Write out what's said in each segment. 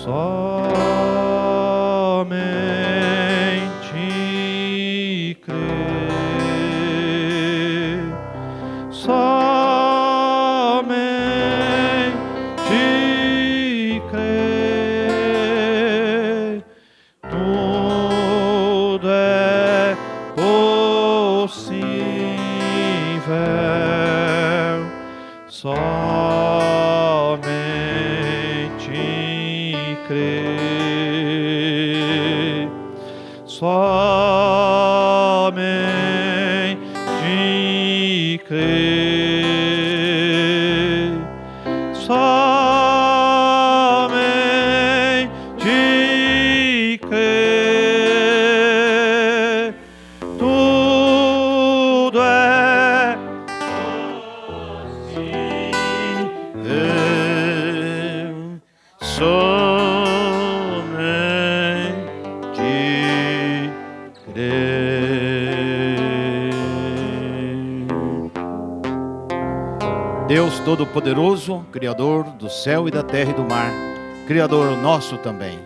somente crer, somente crer, tudo é possível, somente crer, somente crer, somente crer, tudo é possível, somente crer. Deus Todo-Poderoso, Criador do céu e da terra e do mar, Criador nosso também,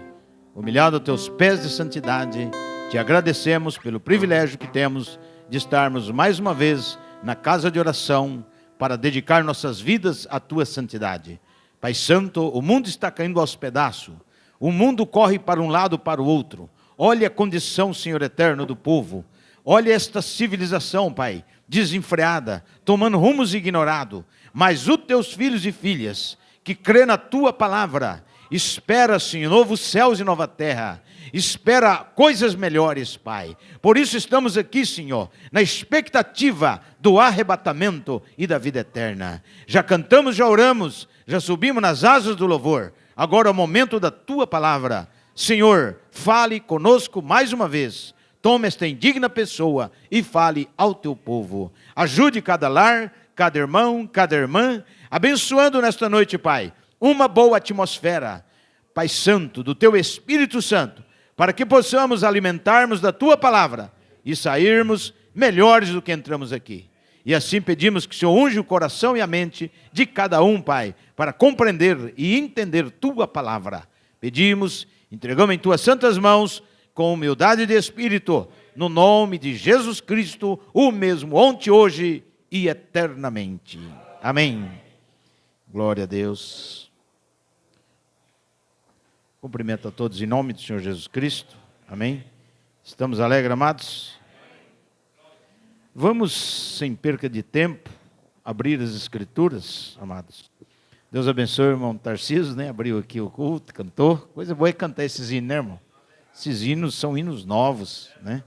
humilhado a teus pés de santidade, te agradecemos pelo privilégio que temos de estarmos mais uma vez na casa de oração para dedicar nossas vidas à tua santidade. Pai Santo, o mundo está caindo aos pedaços, o mundo corre para um lado para o outro. Olha a condição, Senhor eterno, do povo. Olha esta civilização, Pai, desenfreada, tomando rumos ignorados. Mas os teus filhos e filhas, que crê na tua palavra, espera, Senhor, novos céus e nova terra. Espera coisas melhores, Pai. Por isso estamos aqui, Senhor, na expectativa do arrebatamento e da vida eterna. Já cantamos, já oramos, já subimos nas asas do louvor. Agora é o momento da tua palavra. Senhor, fale conosco mais uma vez. Tome esta indigna pessoa e fale ao teu povo. Ajude cada lar, cada irmão, cada irmã, abençoando nesta noite, Pai, uma boa atmosfera, Pai Santo, do teu Espírito Santo, para que possamos alimentarmos da tua palavra e sairmos melhores do que entramos aqui. E assim pedimos que o Senhor unja o coração e a mente de cada um, Pai, para compreender e entender tua palavra. Pedimos, entregamos em tuas santas mãos, com humildade de espírito, no nome de Jesus Cristo, o mesmo ontem, hoje e eternamente. Amém. Glória a Deus. Cumprimento a todos em nome do Senhor Jesus Cristo. Amém. Estamos alegres, amados? Vamos, sem perca de tempo, abrir as Escrituras, amados. Deus abençoe o irmão Tarcísio, né? Abriu aqui o culto, cantou. Coisa boa é cantar esses hinos, né, irmão? Esses hinos são hinos novos, né?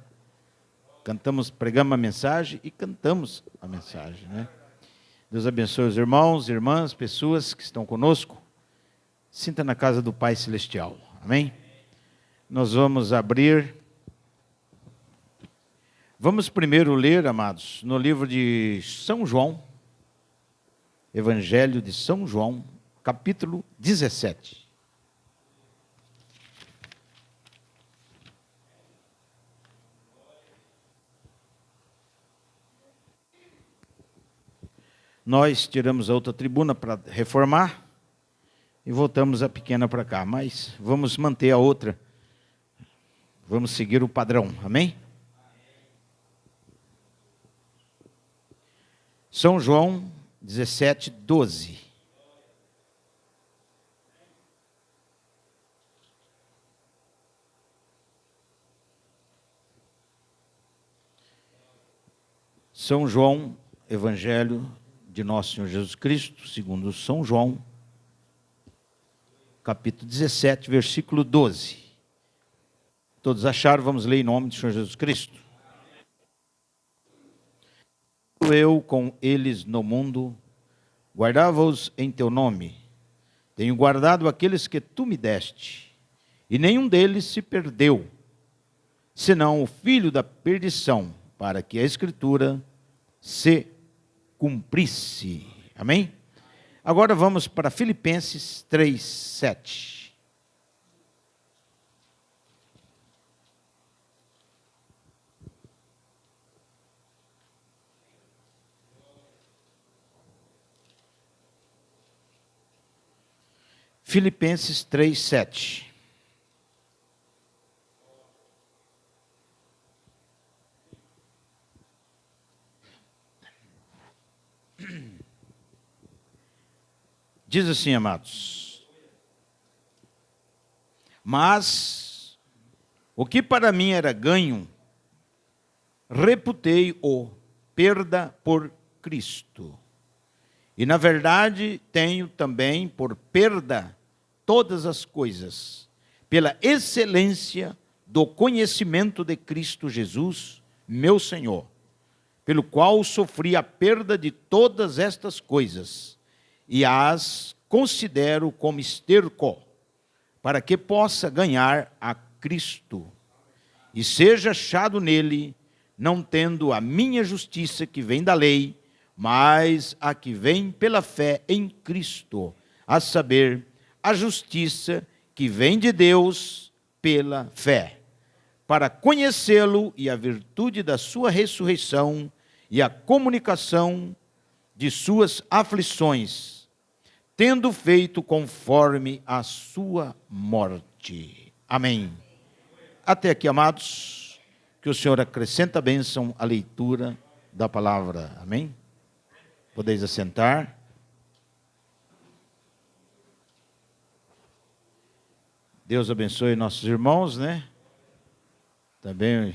Cantamos, pregamos a mensagem e cantamos a mensagem, né? Deus abençoe os irmãos, irmãs, pessoas que estão conosco. Sinta na casa do Pai Celestial. Amém? Nós vamos abrir. Vamos primeiro ler, amados, no livro de São João, Evangelho de São João, capítulo 17. Nós tiramos a outra tribuna para reformar e voltamos a pequena para cá, mas vamos manter a outra. Vamos seguir o padrão, amém? São João 17, 12. São João, Evangelho de Nosso Senhor Jesus Cristo, segundo São João, capítulo 17, versículo 12. Todos acharam? Vamos ler em nome do Senhor Jesus Cristo. Eu com eles no mundo, guardava-os em teu nome. Tenho guardado aqueles que tu me deste, e nenhum deles se perdeu, senão o filho da perdição, para que a Escritura se cumprisse. Amém? Agora vamos para Filipenses 3, 7. Filipenses 3:7. Diz assim, amados: mas o que para mim era ganho, reputei-o perda por Cristo. E na verdade tenho também por perda todas as coisas, pela excelência do conhecimento de Cristo Jesus, meu Senhor, pelo qual sofri a perda de todas estas coisas, e as considero como esterco, para que possa ganhar a Cristo, e seja achado nele, não tendo a minha justiça que vem da lei, mas a que vem pela fé em Cristo, a saber, a justiça que vem de Deus pela fé, para conhecê-lo e a virtude da sua ressurreição e a comunicação de suas aflições, tendo feito conforme a sua morte. Amém. Até aqui, amados, que o Senhor acrescenta a bênção à leitura da palavra. Amém? Podeis assentar. Deus abençoe nossos irmãos, né? Também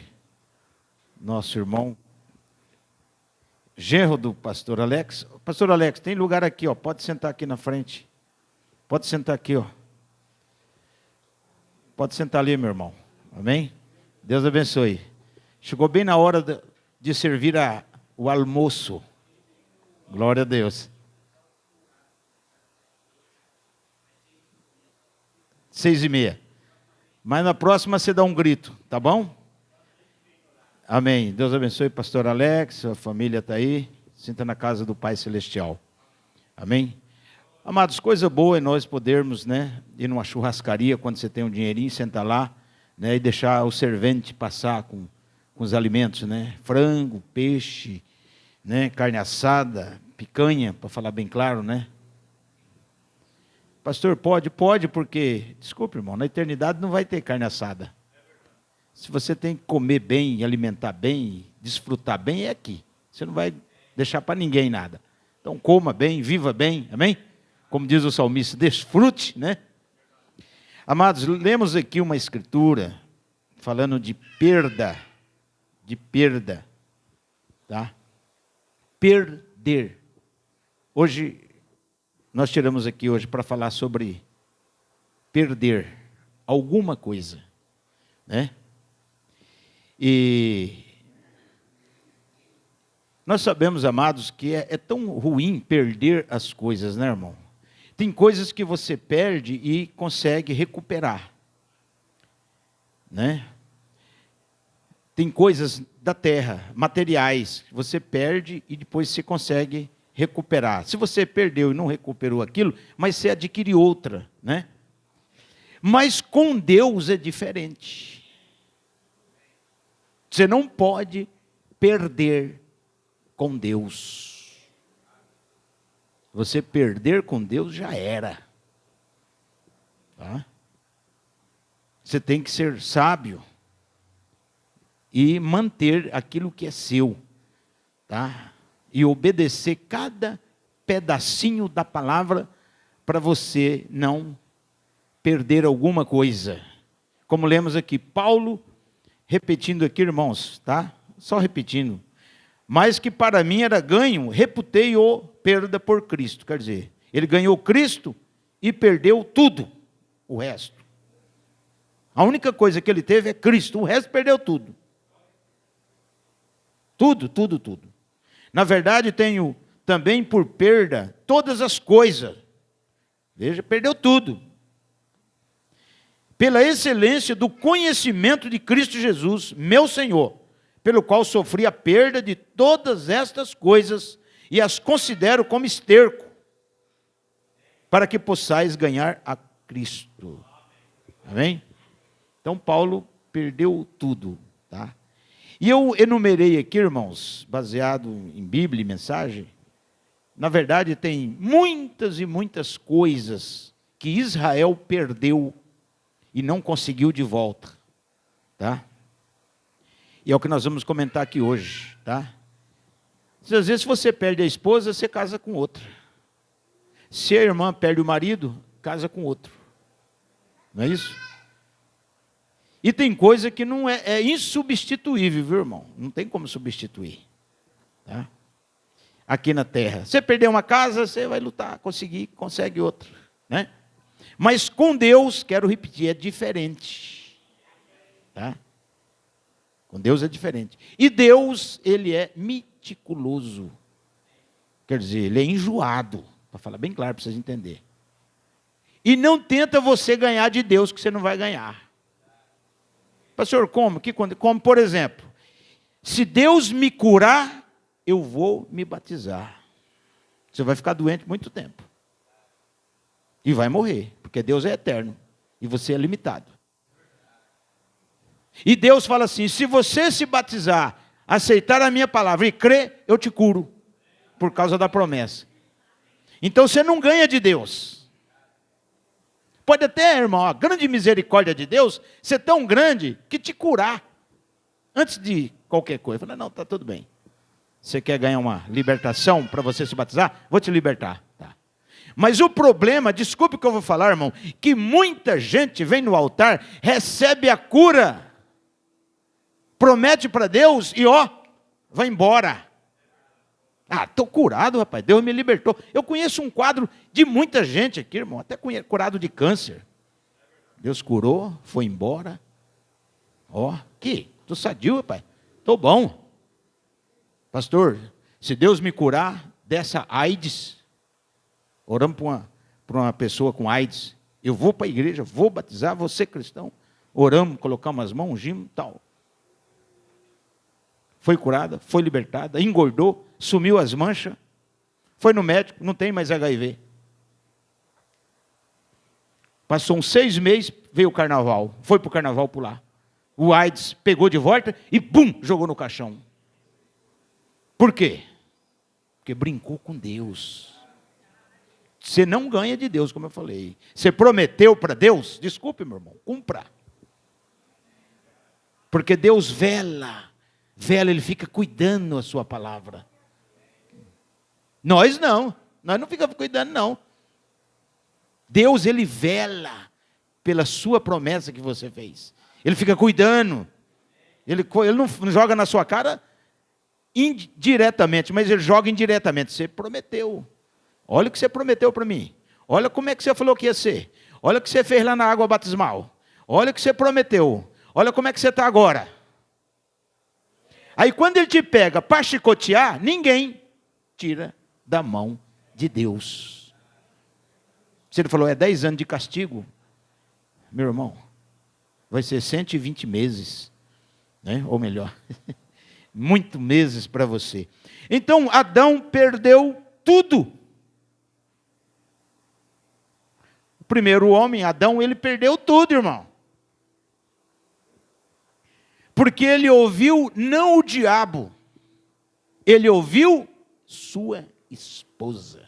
nosso irmão genro do pastor Alex. Pastor Alex, tem lugar aqui, ó. Pode sentar aqui na frente. Pode sentar aqui, ó. Pode sentar ali, meu irmão. Amém? Deus abençoe. Chegou bem na hora de servir o almoço. Glória a Deus. 6:30. Mas na próxima você dá um grito, tá bom? Amém. Deus abençoe, pastor Alex, a família está aí. Sinta na casa do Pai Celestial. Amém? Amados, coisa boa é nós podermos, né, ir numa churrascaria, quando você tem um dinheirinho, sentar lá, né, e deixar o servente passar com os alimentos, né? Frango, peixe, né, carne assada, picanha, para falar bem claro, né? Pastor, pode, porque, desculpe, irmão, na eternidade não vai ter carne assada. Se você tem que comer bem, alimentar bem, desfrutar bem, é aqui. Você não vai deixar para ninguém nada. Então coma bem, viva bem, amém? Como diz o salmista, desfrute, né? Amados, lemos aqui uma escritura falando de perda, tá? Perder. Hoje, nós tiramos aqui hoje para falar sobre perder alguma coisa, né? E nós sabemos, amados, que é tão ruim perder as coisas, né, irmão? Tem coisas que você perde e consegue recuperar, né? Tem coisas da terra, materiais, que você perde e depois você consegue recuperar. Se você perdeu e não recuperou aquilo, mas você adquire outra, né? Mas com Deus é diferente. Você não pode perder com Deus. Você perder com Deus já era. Tá? Você tem que ser sábio e manter aquilo que é seu, tá? E obedecer cada pedacinho da palavra para você não perder alguma coisa. Como lemos aqui, Paulo, repetindo aqui, irmãos, tá? Só repetindo. Mas que para mim era ganho, reputei-o perda por Cristo. Quer dizer, ele ganhou Cristo e perdeu tudo, o resto. A única coisa que ele teve é Cristo, o resto perdeu tudo. Tudo. Na verdade, tenho também por perda todas as coisas. Veja, perdeu tudo. Pela excelência do conhecimento de Cristo Jesus, meu Senhor, pelo qual sofri a perda de todas estas coisas e as considero como esterco, para que possais ganhar a Cristo. Amém? Então, Paulo perdeu tudo, tá? E eu enumerei aqui, irmãos, baseado em Bíblia e mensagem, na verdade tem muitas e muitas coisas que Israel perdeu e não conseguiu de volta, tá? E é o que nós vamos comentar aqui hoje, tá? Às vezes, se você perde a esposa, você casa com outra. Se a irmã perde o marido, casa com outro. Não é isso? E tem coisa que não é insubstituível, viu, irmão? Não tem como substituir, tá? Aqui na terra. Você perder uma casa, você vai lutar, consegue outra, né? Mas com Deus, quero repetir, é diferente, tá? Com Deus é diferente. E Deus, Ele é meticuloso. Quer dizer, Ele é enjoado, para falar bem claro, para vocês entenderem. E não tenta você ganhar de Deus, que você não vai ganhar. Pastor, como? Como, por exemplo, se Deus me curar, eu vou me batizar. Você vai ficar doente muito tempo. E vai morrer, porque Deus é eterno e você é limitado. E Deus fala assim: se você se batizar, aceitar a minha palavra e crer, eu te curo, por causa da promessa. Então você não ganha de Deus. Pode até, irmão, a grande misericórdia de Deus ser tão grande que te curar antes de qualquer coisa. Fala, não, está tudo bem. Você quer ganhar uma libertação para você se batizar? Vou te libertar. Tá. Mas o problema, desculpe o que eu vou falar, irmão, que muita gente vem no altar, recebe a cura, promete para Deus e vai embora. Ah, estou curado, rapaz, Deus me libertou. Eu conheço um quadro de muita gente aqui, irmão, até curado de câncer. Deus curou, foi embora. Estou sadio, rapaz, estou bom. Pastor, se Deus me curar dessa AIDS, oramos para uma pessoa com AIDS, eu vou para a igreja, vou batizar, vou ser cristão. Oramos, colocamos as mãos, ungimos e tal. Foi curada, foi libertada, engordou, sumiu as manchas, foi no médico, não tem mais HIV. Passou uns 6 meses, veio o carnaval, foi para o carnaval pular. O AIDS pegou de volta e bum, jogou no caixão. Por quê? Porque brincou com Deus. Você não ganha de Deus, como eu falei. Você prometeu para Deus, desculpe, meu irmão, cumpra. Porque Deus vela, Ele fica cuidando da sua palavra. Nós não ficamos cuidando, não. Deus, Ele vela pela sua promessa que você fez. Ele fica cuidando. Ele não joga na sua cara indiretamente, mas Ele joga indiretamente. Você prometeu. Olha o que você prometeu para mim. Olha como é que você falou que ia ser. Olha o que você fez lá na água batismal. Olha o que você prometeu. Olha como é que você está agora. Aí quando Ele te pega para chicotear, ninguém tira da mão de Deus. Se Ele falou, 10 anos de castigo, meu irmão, vai ser 120 meses, né? Ou melhor, muitos meses para você. Então, Adão perdeu tudo. O primeiro homem, Adão, ele perdeu tudo, irmão. Porque ele ouviu não o diabo, ele ouviu sua esposa.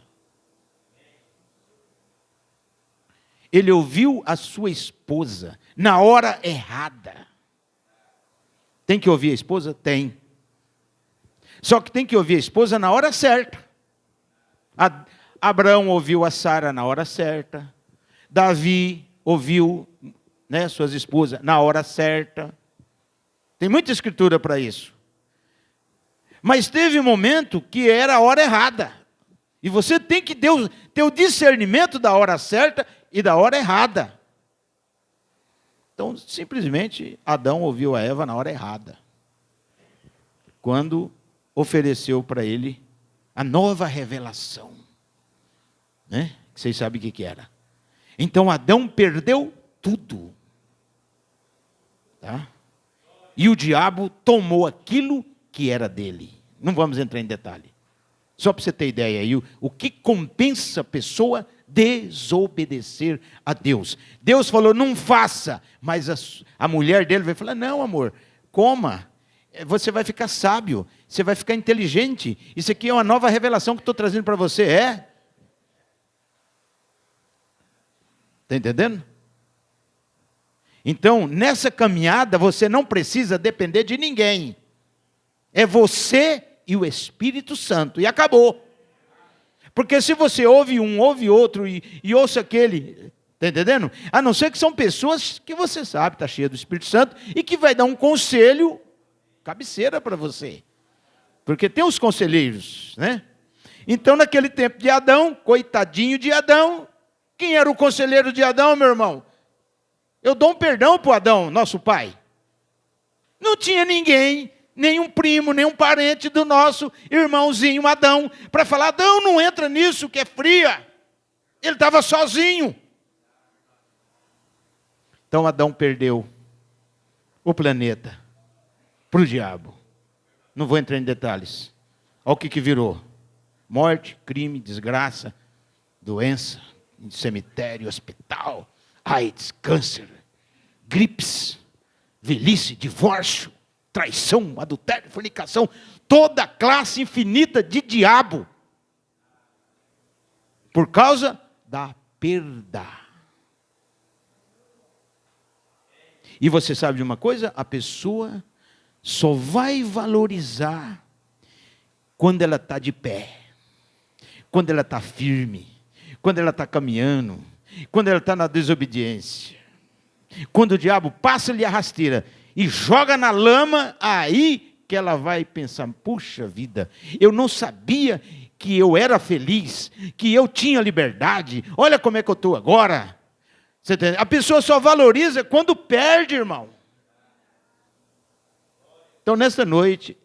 Ele ouviu a sua esposa na hora errada. Tem que ouvir a esposa? Tem. Só que tem que ouvir a esposa na hora certa. Abraão ouviu a Sara na hora certa. Davi ouviu, suas esposas na hora certa. Tem muita escritura para isso. Mas teve um momento que era a hora errada. E você tem que ter o discernimento da hora certa e da hora errada. Então, simplesmente, Adão ouviu a Eva na hora errada. Quando ofereceu para ele a nova revelação. Que vocês sabem o que era. Então, Adão perdeu tudo. Tá? E o diabo tomou aquilo que era dele. Não vamos entrar em detalhe. Só para você ter ideia aí, o que compensa a pessoa desobedecer a Deus. Deus falou, não faça. Mas a mulher dele vai falar, não, amor, coma. Você vai ficar sábio. Você vai ficar inteligente. Isso aqui é uma nova revelação que estou trazendo para você. Está entendendo? Então, nessa caminhada, você não precisa depender de ninguém. É você e o Espírito Santo. E acabou. Porque se você ouve um, ouve outro e ouça aquele, está entendendo? A não ser que são pessoas que você sabe, está cheia do Espírito Santo, e que vai dar um conselho, cabeceira para você. Porque tem os conselheiros, né? Então, naquele tempo de Adão, coitadinho de Adão, quem era o conselheiro de Adão, meu irmão? Eu dou um perdão para o Adão, nosso pai. Não tinha ninguém, nenhum primo, nenhum parente do nosso irmãozinho Adão, para falar, Adão, não entra nisso que é fria. Ele estava sozinho. Então Adão perdeu o planeta para o diabo. Não vou entrar em detalhes. Olha o que virou. Morte, crime, desgraça, doença, cemitério, hospital, AIDS, câncer, gripes, velhice, divórcio, traição, adultério, fornicação, toda a classe infinita de diabo. Por causa da perda. E você sabe de uma coisa? A pessoa só vai valorizar quando ela está de pé, quando ela está firme, quando ela está caminhando, quando ela está na desobediência. Quando o diabo passa-lhe a rasteira e joga na lama, aí que ela vai pensar, puxa vida, eu não sabia que eu era feliz, que eu tinha liberdade, olha como é que eu estou agora. Você entende? A pessoa só valoriza quando perde, irmão. Então, nesta noite,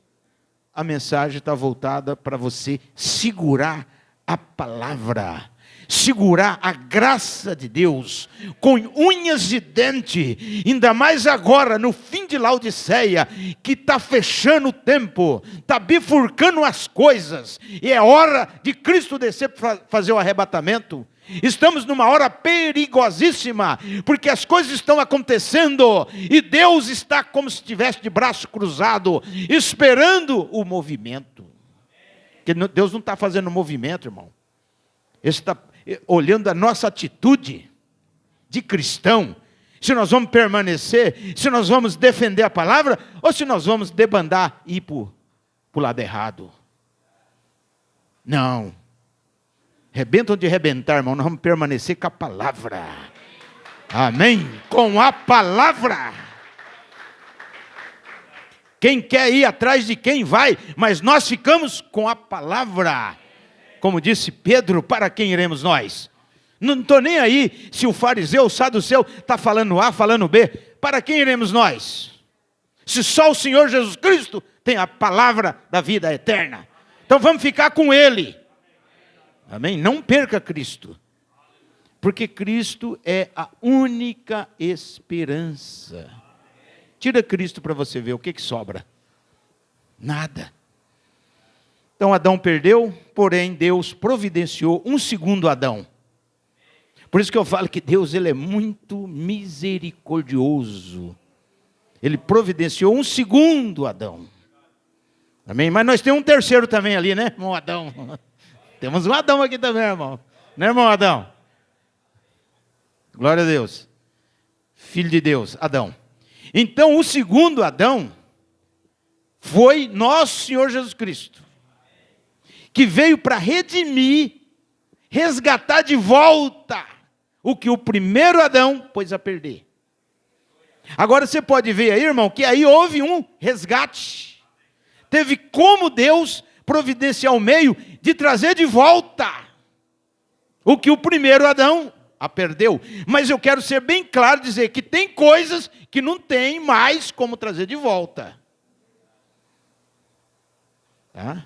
a mensagem está voltada para você segurar a palavra, segurar a graça de Deus, com unhas de dente, ainda mais agora, no fim de Laodiceia, que está fechando o tempo, está bifurcando as coisas, e é hora de Cristo descer para fazer o arrebatamento. Estamos numa hora perigosíssima, porque as coisas estão acontecendo, e Deus está como se estivesse de braço cruzado, esperando o movimento. Porque Deus não está fazendo movimento, irmão. Ele está olhando a nossa atitude de cristão, se nós vamos permanecer, se nós vamos defender a palavra, ou se nós vamos debandar e ir para o lado errado. Não. Rebentam de rebentar, irmão, nós vamos permanecer com a palavra. Amém? Com a palavra. Quem quer ir atrás de quem vai, mas nós ficamos com a palavra. Como disse Pedro, para quem iremos nós? Não estou nem aí se o fariseu, o saduceu, está falando A, falando B. Para quem iremos nós? Se só o Senhor Jesus Cristo tem a palavra da vida eterna. Então vamos ficar com Ele. Amém? Não perca Cristo. Porque Cristo é a única esperança. Tira Cristo para você ver o que sobra. Nada. Então Adão perdeu, porém Deus providenciou um segundo Adão. Por isso que eu falo que Deus ele é muito misericordioso. Ele providenciou um segundo Adão. Amém? Mas nós temos um terceiro também ali, né, irmão Adão? Temos um Adão aqui também, irmão. Né, irmão Adão? Glória a Deus. Filho de Deus, Adão. Então o segundo Adão foi nosso Senhor Jesus Cristo, que veio para redimir, resgatar de volta o que o primeiro Adão pôs a perder. Agora você pode ver aí, irmão, que aí houve um resgate. Teve como Deus providenciar o meio de trazer de volta o que o primeiro Adão a perdeu. Mas eu quero ser bem claro, dizer que tem coisas que não tem mais como trazer de volta. Tá?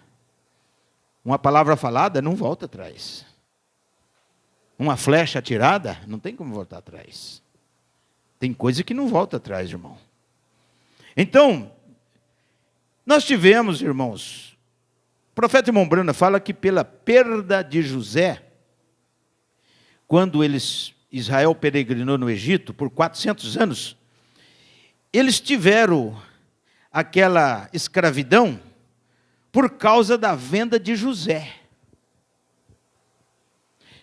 Uma palavra falada não volta atrás. Uma flecha atirada não tem como voltar atrás. Tem coisa que não volta atrás, irmão. Então, nós tivemos, irmãos, o profeta irmão Brana fala que pela perda de José, quando Israel peregrinou no Egito por 400 anos, eles tiveram aquela escravidão por causa da venda de José.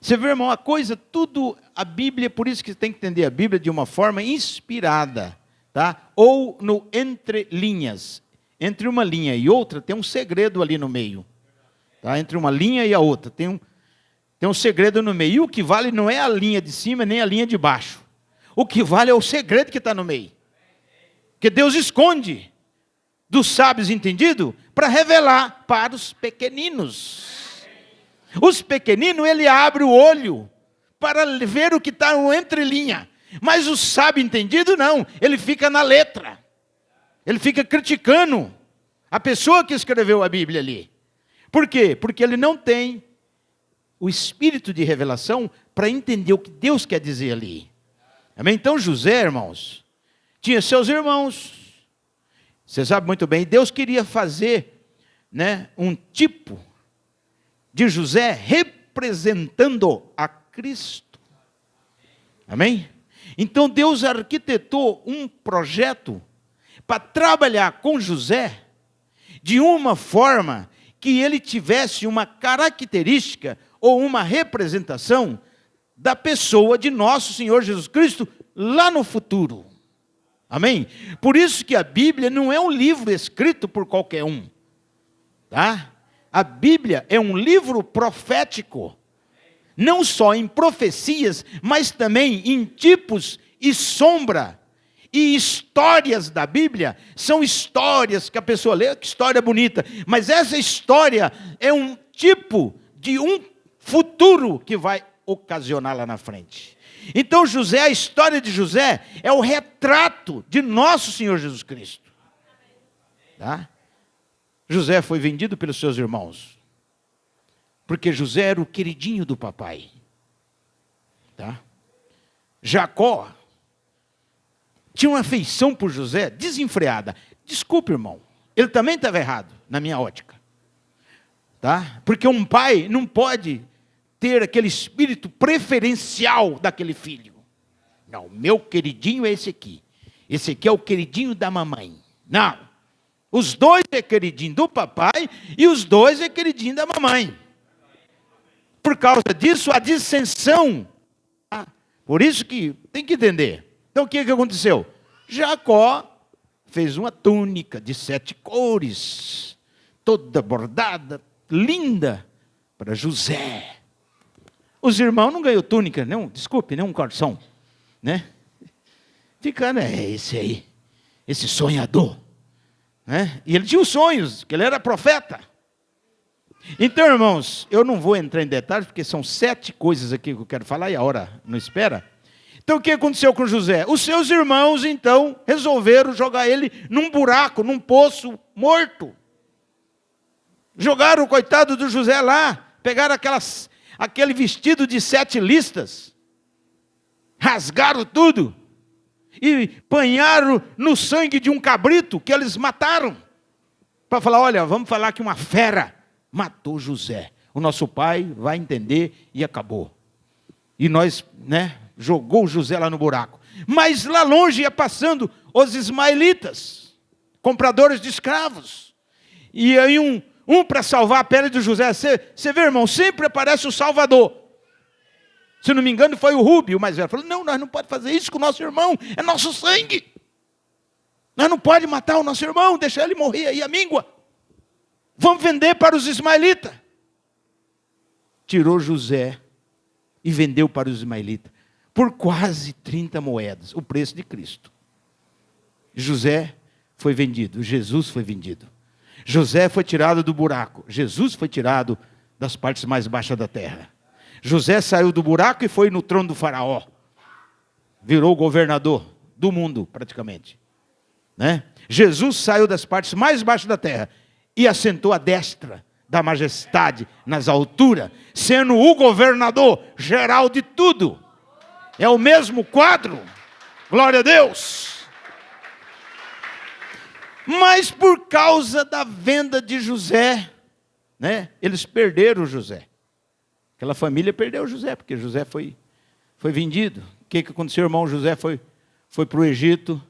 Você vê, irmão, a coisa, tudo, a Bíblia, por isso que você tem que entender a Bíblia de uma forma inspirada, tá? Ou no entre linhas. Entre uma linha e outra, tem um segredo ali no meio. Tá? Entre uma linha e a outra, tem um segredo no meio. E o que vale não é a linha de cima, nem a linha de baixo. O que vale é o segredo que está no meio. Que Deus esconde dos sábios entendidos para revelar para os pequeninos. Os pequeninos, ele abre o olho para ver o que está no entrelinha. Mas o sábio entendido, não. Ele fica na letra. Ele fica criticando a pessoa que escreveu a Bíblia ali. Por quê? Porque ele não tem o espírito de revelação para entender o que Deus quer dizer ali. Amém? Então José, irmãos, tinha seus irmãos. Você sabe muito bem, Deus queria fazer, né, um tipo de José representando a Cristo. Amém? Então Deus arquitetou um projeto para trabalhar com José de uma forma que ele tivesse uma característica ou uma representação da pessoa de nosso Senhor Jesus Cristo lá no futuro. Amém? Por isso que a Bíblia não é um livro escrito por qualquer um. Tá? A Bíblia é um livro profético, não só em profecias, mas também em tipos e sombra. E histórias da Bíblia são histórias que a pessoa lê, que história bonita, mas essa história é um tipo de um futuro que vai ocasionar lá na frente. Então José, a história de José é o retrato de nosso Senhor Jesus Cristo. Tá? José foi vendido pelos seus irmãos, porque José era o queridinho do papai. Tá? Jacó tinha uma afeição por José desenfreada. Desculpe, irmão, ele também estava errado, na minha ótica. Tá? Porque um pai não pode ter aquele espírito preferencial daquele filho. Não, meu queridinho é esse aqui. Esse aqui é o queridinho da mamãe. Não. Os dois é queridinho do papai e os dois é queridinho da mamãe. Por causa disso, a dissensão. Por isso que tem que entender. Então o que aconteceu? Jacó fez uma túnica de 7 cores, toda bordada, linda, para José. Os irmãos não ganhou túnica, não, desculpe, nem um calção, né? Ficando, esse aí, esse sonhador. Né? E ele tinha os sonhos, que ele era profeta. Então, irmãos, eu não vou entrar em detalhes, porque são 7 coisas aqui que eu quero falar, e a hora não espera. Então, o que aconteceu com José? Os seus irmãos, então, resolveram jogar ele num buraco, num poço morto. Jogaram o coitado do José lá, pegaram aquele vestido de 7 listas, rasgaram tudo, e banharam no sangue de um cabrito que eles mataram. Para falar, olha, vamos falar que uma fera matou José. O nosso pai vai entender e acabou. E nós, né, jogou José lá no buraco. Mas lá longe ia passando os ismaelitas, compradores de escravos. E aí um para salvar a pele de José. Você vê, irmão, sempre aparece o Salvador. Se não me engano, foi o Rubio, o mais velho. Falou, não, nós não podemos fazer isso com o nosso irmão. É nosso sangue. Nós não podemos matar o nosso irmão, deixar ele morrer aí a míngua. Vamos vender para os ismaelitas. Tirou José e vendeu para os ismaelitas por quase 30 moedas, o preço de Cristo. José foi vendido, Jesus foi vendido. José foi tirado do buraco, Jesus foi tirado das partes mais baixas da terra. José saiu do buraco e foi no trono do faraó. Virou governador do mundo, praticamente. Né? Jesus saiu das partes mais baixas da terra e assentou à destra da majestade nas alturas, sendo o governador geral de tudo. É o mesmo quadro. Glória a Deus. Mas por causa da venda de José, né, eles perderam José. Aquela família perdeu José, porque José foi vendido. O que aconteceu, irmão? José foi para o Egito.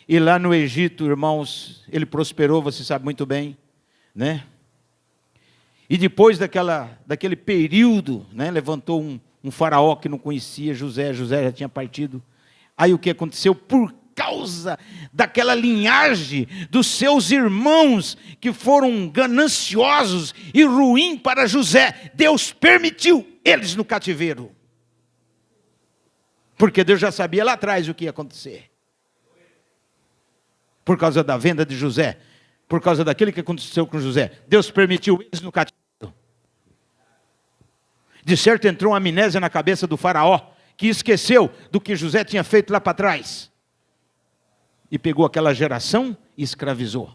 E lá no Egito, irmãos, ele prosperou, você sabe muito bem, né? E depois daquele período, né, levantou um faraó que não conhecia José já tinha partido. Aí o que aconteceu? Por causa daquela linhagem dos seus irmãos que foram gananciosos e ruins para José, Deus permitiu eles no cativeiro. Porque Deus já sabia lá atrás o que ia acontecer. Por causa da venda de José, por causa daquilo que aconteceu com José, Deus permitiu eles no cativeiro. De certo entrou uma amnésia na cabeça do faraó, que esqueceu do que José tinha feito lá para trás. E pegou aquela geração e escravizou.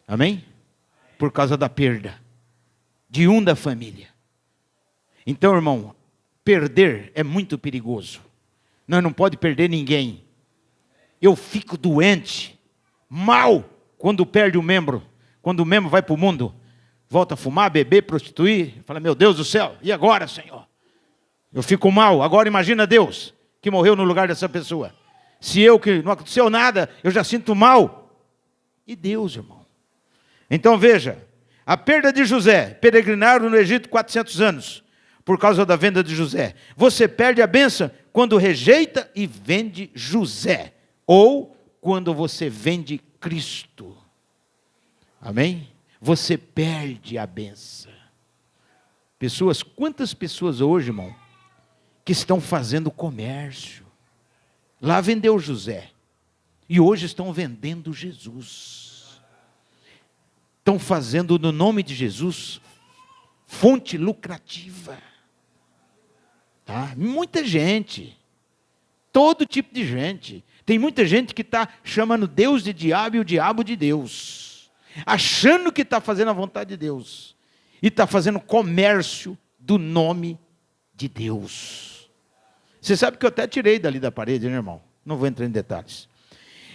Amém? Por causa da perda de um da família. Então, irmão, perder é muito perigoso. Nós não pode perder ninguém. Eu fico doente, mal, quando perde um membro. Quando o membro vai para o mundo, volta a fumar, beber, prostituir. Fala, meu Deus do céu, e agora, Senhor? Eu fico mal. Agora imagina Deus, que morreu no lugar dessa pessoa. Se eu, que não aconteceu nada, eu já sinto mal. E Deus, irmão. Então veja, a perda de José, peregrinaram no Egito 400 anos, por causa da venda de José. Você perde a bênção quando rejeita e vende José, ou quando você vende Cristo. Amém? Você perde a bênção. Quantas pessoas hoje, irmão, que estão fazendo comércio? Lá vendeu José, e hoje estão vendendo Jesus. Estão fazendo no nome de Jesus fonte lucrativa. Tá? Muita gente, todo tipo de gente. Tem muita gente que está chamando Deus de diabo e o diabo de Deus, achando que está fazendo a vontade de Deus, e está fazendo comércio do nome de Deus. Você sabe que eu até tirei dali da parede, né, irmão? Não vou entrar em detalhes.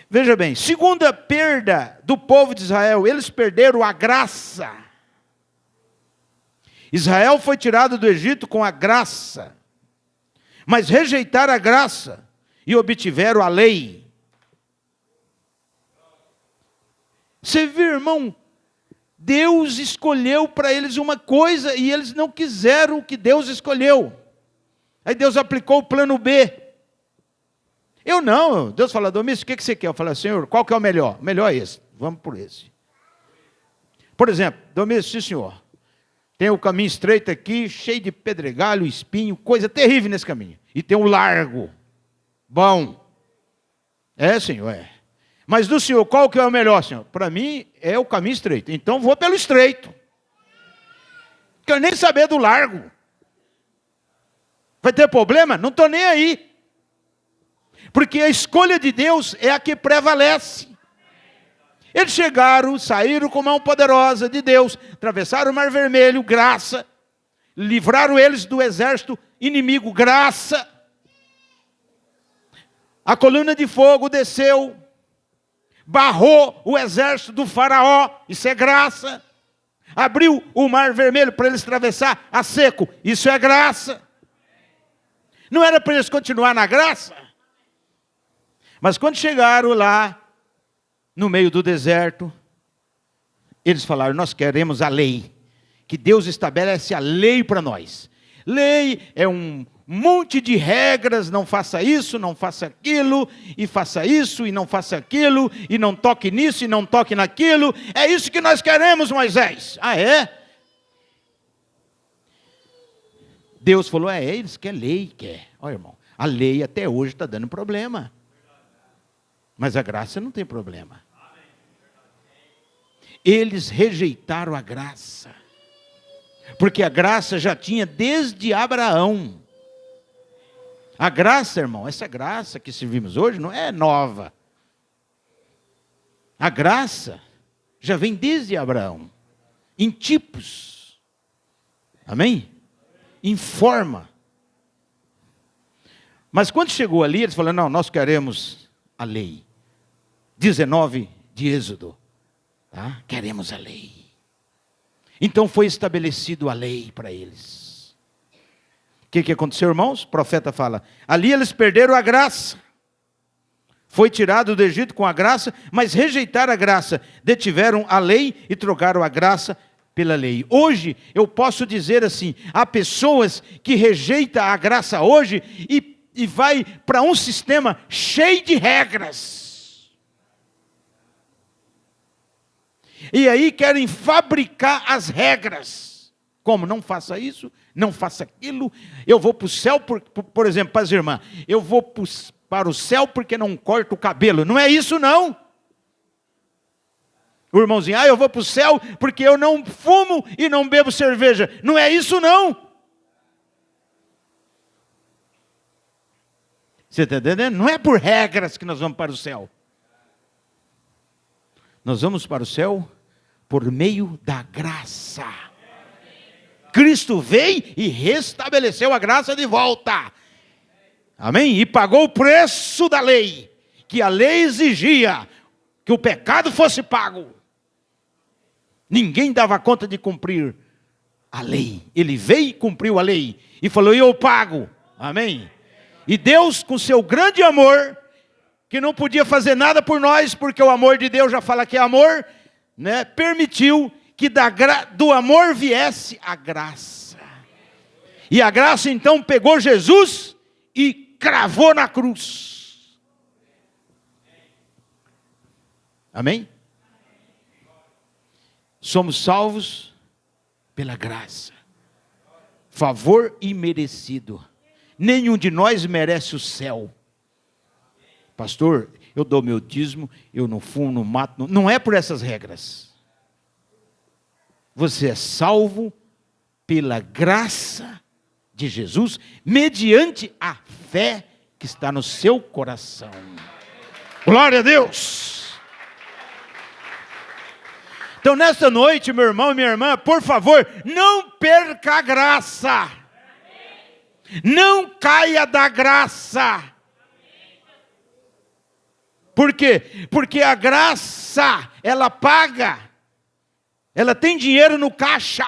Veja bem, segunda perda do povo de Israel, eles perderam a graça. Israel foi tirado do Egito com a graça, mas rejeitaram a graça e obtiveram a lei. Você vê, irmão, Deus escolheu para eles uma coisa e eles não quiseram o que Deus escolheu. Aí Deus aplicou o plano B. Eu não, Deus fala, Domício, o que você quer? Eu falo, Senhor, qual que é o melhor? O melhor é esse, vamos por esse. Por exemplo, Domício, sim senhor, tem o caminho estreito aqui, cheio de pedregulho, espinho, coisa terrível nesse caminho. E tem um largo, bom. É, Senhor, é. Mas do Senhor, qual que é o melhor, Senhor? Para mim é o caminho estreito, então vou pelo estreito. Quero nem saber do largo. Vai ter problema? Não estou nem aí. Porque a escolha de Deus é a que prevalece. Eles chegaram, saíram com a mão poderosa de Deus, atravessaram o Mar Vermelho, graça. Livraram eles do exército inimigo, graça. A coluna de fogo desceu, barrou o exército do faraó, isso é graça. Abriu o Mar Vermelho para eles atravessar a seco, isso é graça. Não era para eles continuar na graça? Mas quando chegaram lá, no meio do deserto, eles falaram, nós queremos a lei. Que Deus estabelece a lei para nós. Lei é um monte de regras, não faça isso, não faça aquilo, e faça isso, e não faça aquilo, e não toque nisso, e não toque naquilo. É isso que nós queremos, Moisés. Ah, é? Deus falou, eles querem lei, quer. Olha, irmão, a lei até hoje está dando problema. Mas a graça não tem problema. Eles rejeitaram a graça. Porque a graça já tinha desde Abraão. A graça, irmão, essa graça que servimos hoje não é nova. A graça já vem desde Abraão. Em tipos. Amém? Em forma. Mas quando chegou ali, eles falaram, não, nós queremos a lei. 19 de Êxodo. Tá? Queremos a lei. Então foi estabelecido a lei para eles. O que aconteceu, irmãos? O profeta fala, ali eles perderam a graça. Foi tirado do Egito com a graça, mas rejeitaram a graça. Detiveram a lei e trocaram a graça pela lei. Hoje, eu posso dizer assim, há pessoas que rejeitam a graça hoje e vai para um sistema cheio de regras. E aí querem fabricar as regras. Como? Não faça isso, não faça aquilo. Eu vou para o céu, por exemplo, para as irmãs, eu vou para o céu porque não corto o cabelo. Não é isso não. O irmãozinho, eu vou para o céu porque eu não fumo e não bebo cerveja. Não é isso não. Você está entendendo? Não é por regras que nós vamos para o céu. Nós vamos para o céu por meio da graça. Cristo veio e restabeleceu a graça de volta. Amém? E pagou o preço da lei, que a lei exigia que o pecado fosse pago. Ninguém dava conta de cumprir a lei. Ele veio e cumpriu a lei. E falou, eu pago. Amém? E Deus, com seu grande amor, que não podia fazer nada por nós, porque o amor de Deus já fala que é amor, né? Permitiu que do amor viesse a graça. E a graça então pegou Jesus e cravou na cruz. Amém? Somos salvos pela graça. Favor imerecido. Nenhum de nós merece o céu. Pastor, eu dou meu dízimo, eu não fumo, não mato. Não é por essas regras. Você é salvo pela graça de Jesus, mediante a fé que está no seu coração. Glória a Deus! Então, nesta noite, meu irmão e minha irmã, por favor, não perca a graça. Não caia da graça. Por quê? Porque a graça, ela paga. Ela tem dinheiro no caixa,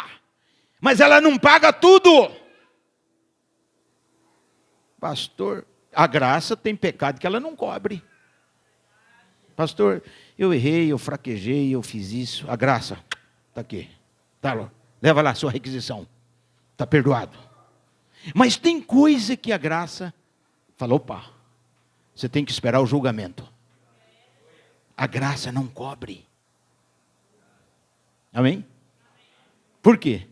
mas ela não paga tudo. Pastor, a graça tem pecado que ela não cobre. Pastor, eu errei, eu fraquejei, eu fiz isso. A graça, está aqui. Tá, leva lá a sua requisição. Está perdoado. Mas tem coisa que a graça falou, opa, você tem que esperar o julgamento. A graça não cobre. Amém? Por quê?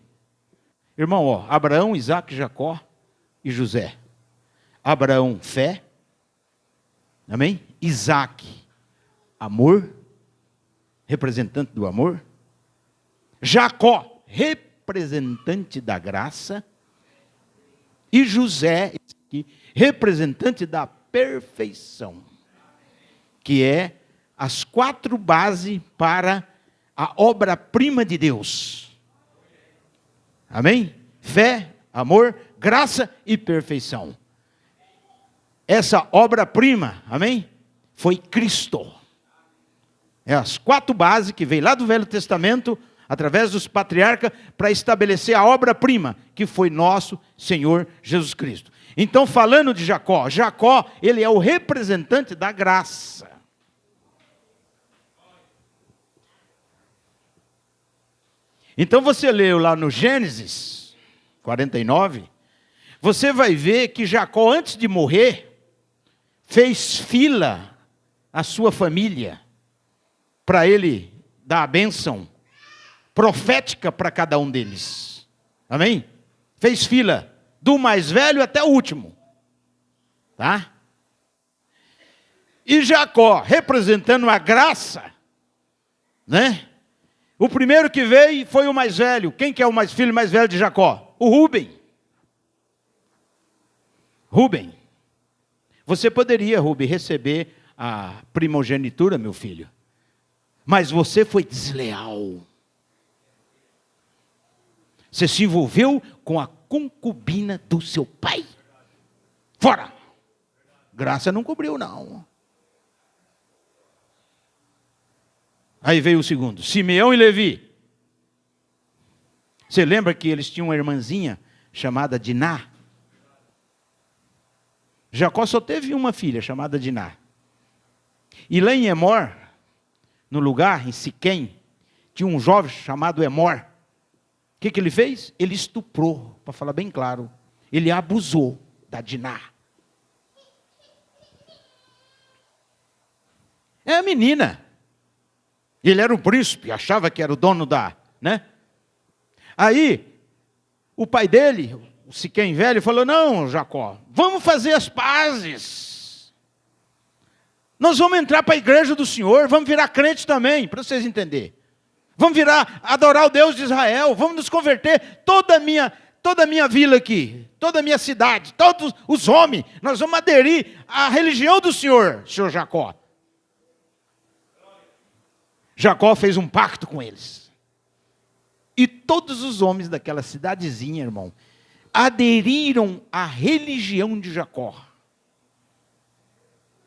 Irmão, Abraão, Isaac, Jacó e José. Abraão, fé. Amém? Isaac, amor, representante do amor. Jacó, representante da graça. E José, representante da perfeição. Que é as 4 bases para a obra-prima de Deus. Amém? Fé, amor, graça e perfeição. Essa obra-prima, amém? Foi Cristo. É as 4 bases que veio lá do Velho Testamento, através dos patriarcas, para estabelecer a obra-prima, que foi nosso Senhor Jesus Cristo. Então, falando de Jacó, Jacó, ele é o representante da graça. Então, você leu lá no Gênesis 49, você vai ver que Jacó, antes de morrer, fez fila à sua família, para ele dar a bênção profética para cada um deles. Amém? Fez fila, do mais velho até o último. Tá? E Jacó, representando a graça, né? O primeiro que veio foi o mais velho. Quem que é o filho mais velho de Jacó? O Rúben. Rúben. Você poderia, Rúben, receber a primogenitura, meu filho. Mas você foi desleal. Você se envolveu com a concubina do seu pai. Fora! Graça não cobriu, não. Aí veio o segundo, Simeão e Levi. Você lembra que eles tinham uma irmãzinha chamada Diná? Jacó só teve uma filha chamada Diná. E lá em Emor, no lugar, em Siquém, tinha um jovem chamado Emor. O que ele fez? Ele estuprou, para falar bem claro. Ele abusou da Diná. É a menina. Ele era o príncipe, achava que era o dono da, né? Aí, o pai dele, o Siquém velho, falou, não, Jacó, vamos fazer as pazes. Nós vamos entrar para a igreja do Senhor, vamos virar crente também, para vocês entenderem. Vamos virar, adorar o Deus de Israel, vamos nos converter, toda a minha vila aqui, toda a minha cidade, todos os homens, nós vamos aderir à religião do Senhor, senhor Jacó. Jacó fez um pacto com eles. E todos os homens daquela cidadezinha, irmão, aderiram à religião de Jacó.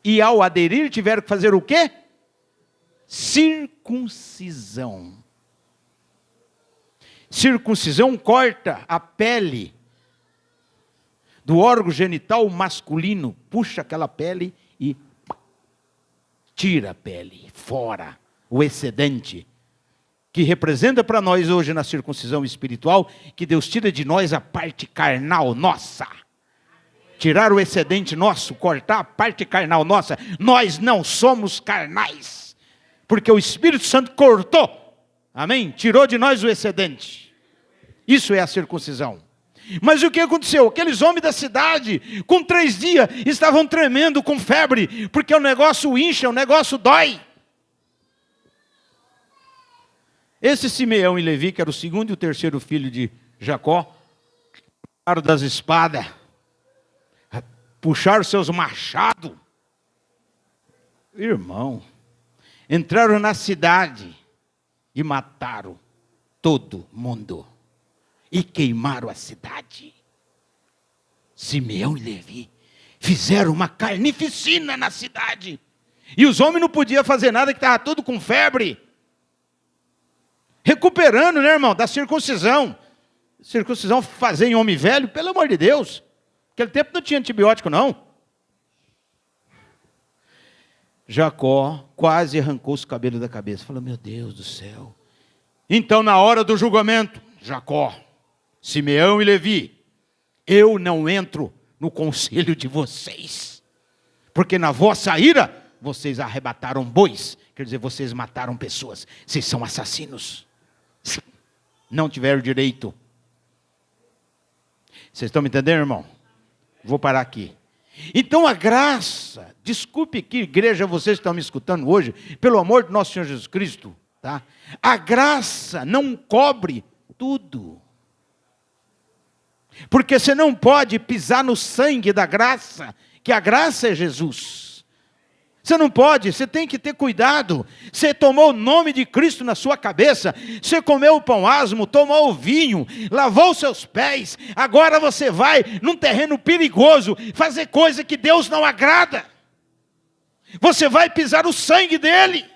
E ao aderir, tiveram que fazer o quê? Circuncisão. Circuncisão corta a pele do órgão genital masculino, puxa aquela pele e tira a pele, fora, o excedente, que representa para nós hoje na circuncisão espiritual, que Deus tira de nós a parte carnal nossa. Tirar o excedente nosso, cortar a parte carnal nossa. Nós não somos carnais, porque o Espírito Santo cortou, amém? Tirou de nós o excedente. Isso é a circuncisão. Mas o que aconteceu? Aqueles homens da cidade, com 3 dias, estavam tremendo com febre, porque o negócio incha, o negócio dói. Esse Simeão e Levi, que era o segundo e o terceiro filho de Jacó, tiraram das espadas, puxaram seus machados. Irmão, entraram na cidade e mataram todo mundo. E queimaram a cidade. Simeão e Levi fizeram uma carnificina na cidade. E os homens não podiam fazer nada, que estava tudo com febre. Recuperando, né, irmão, da circuncisão. Circuncisão fazer em homem velho, pelo amor de Deus. Naquele tempo não tinha antibiótico, não. Jacó quase arrancou os cabelos da cabeça. Falou, meu Deus do céu. Então, na hora do julgamento, Jacó, Simeão e Levi, eu não entro no conselho de vocês. Porque na vossa ira, vocês arrebataram bois. Quer dizer, vocês mataram pessoas. Vocês são assassinos. Não tiveram direito. Vocês estão me entendendo, irmão? Vou parar aqui. Então a graça, desculpe que igreja vocês estão me escutando hoje, pelo amor de nosso Senhor Jesus Cristo, tá? A graça não cobre tudo. Porque você não pode pisar no sangue da graça, que a graça é Jesus. Você não pode, você tem que ter cuidado. Você tomou o nome de Cristo na sua cabeça, você comeu o pão asmo, tomou o vinho, lavou seus pés, agora você vai num terreno perigoso fazer coisa que Deus não agrada. Você vai pisar o sangue dele.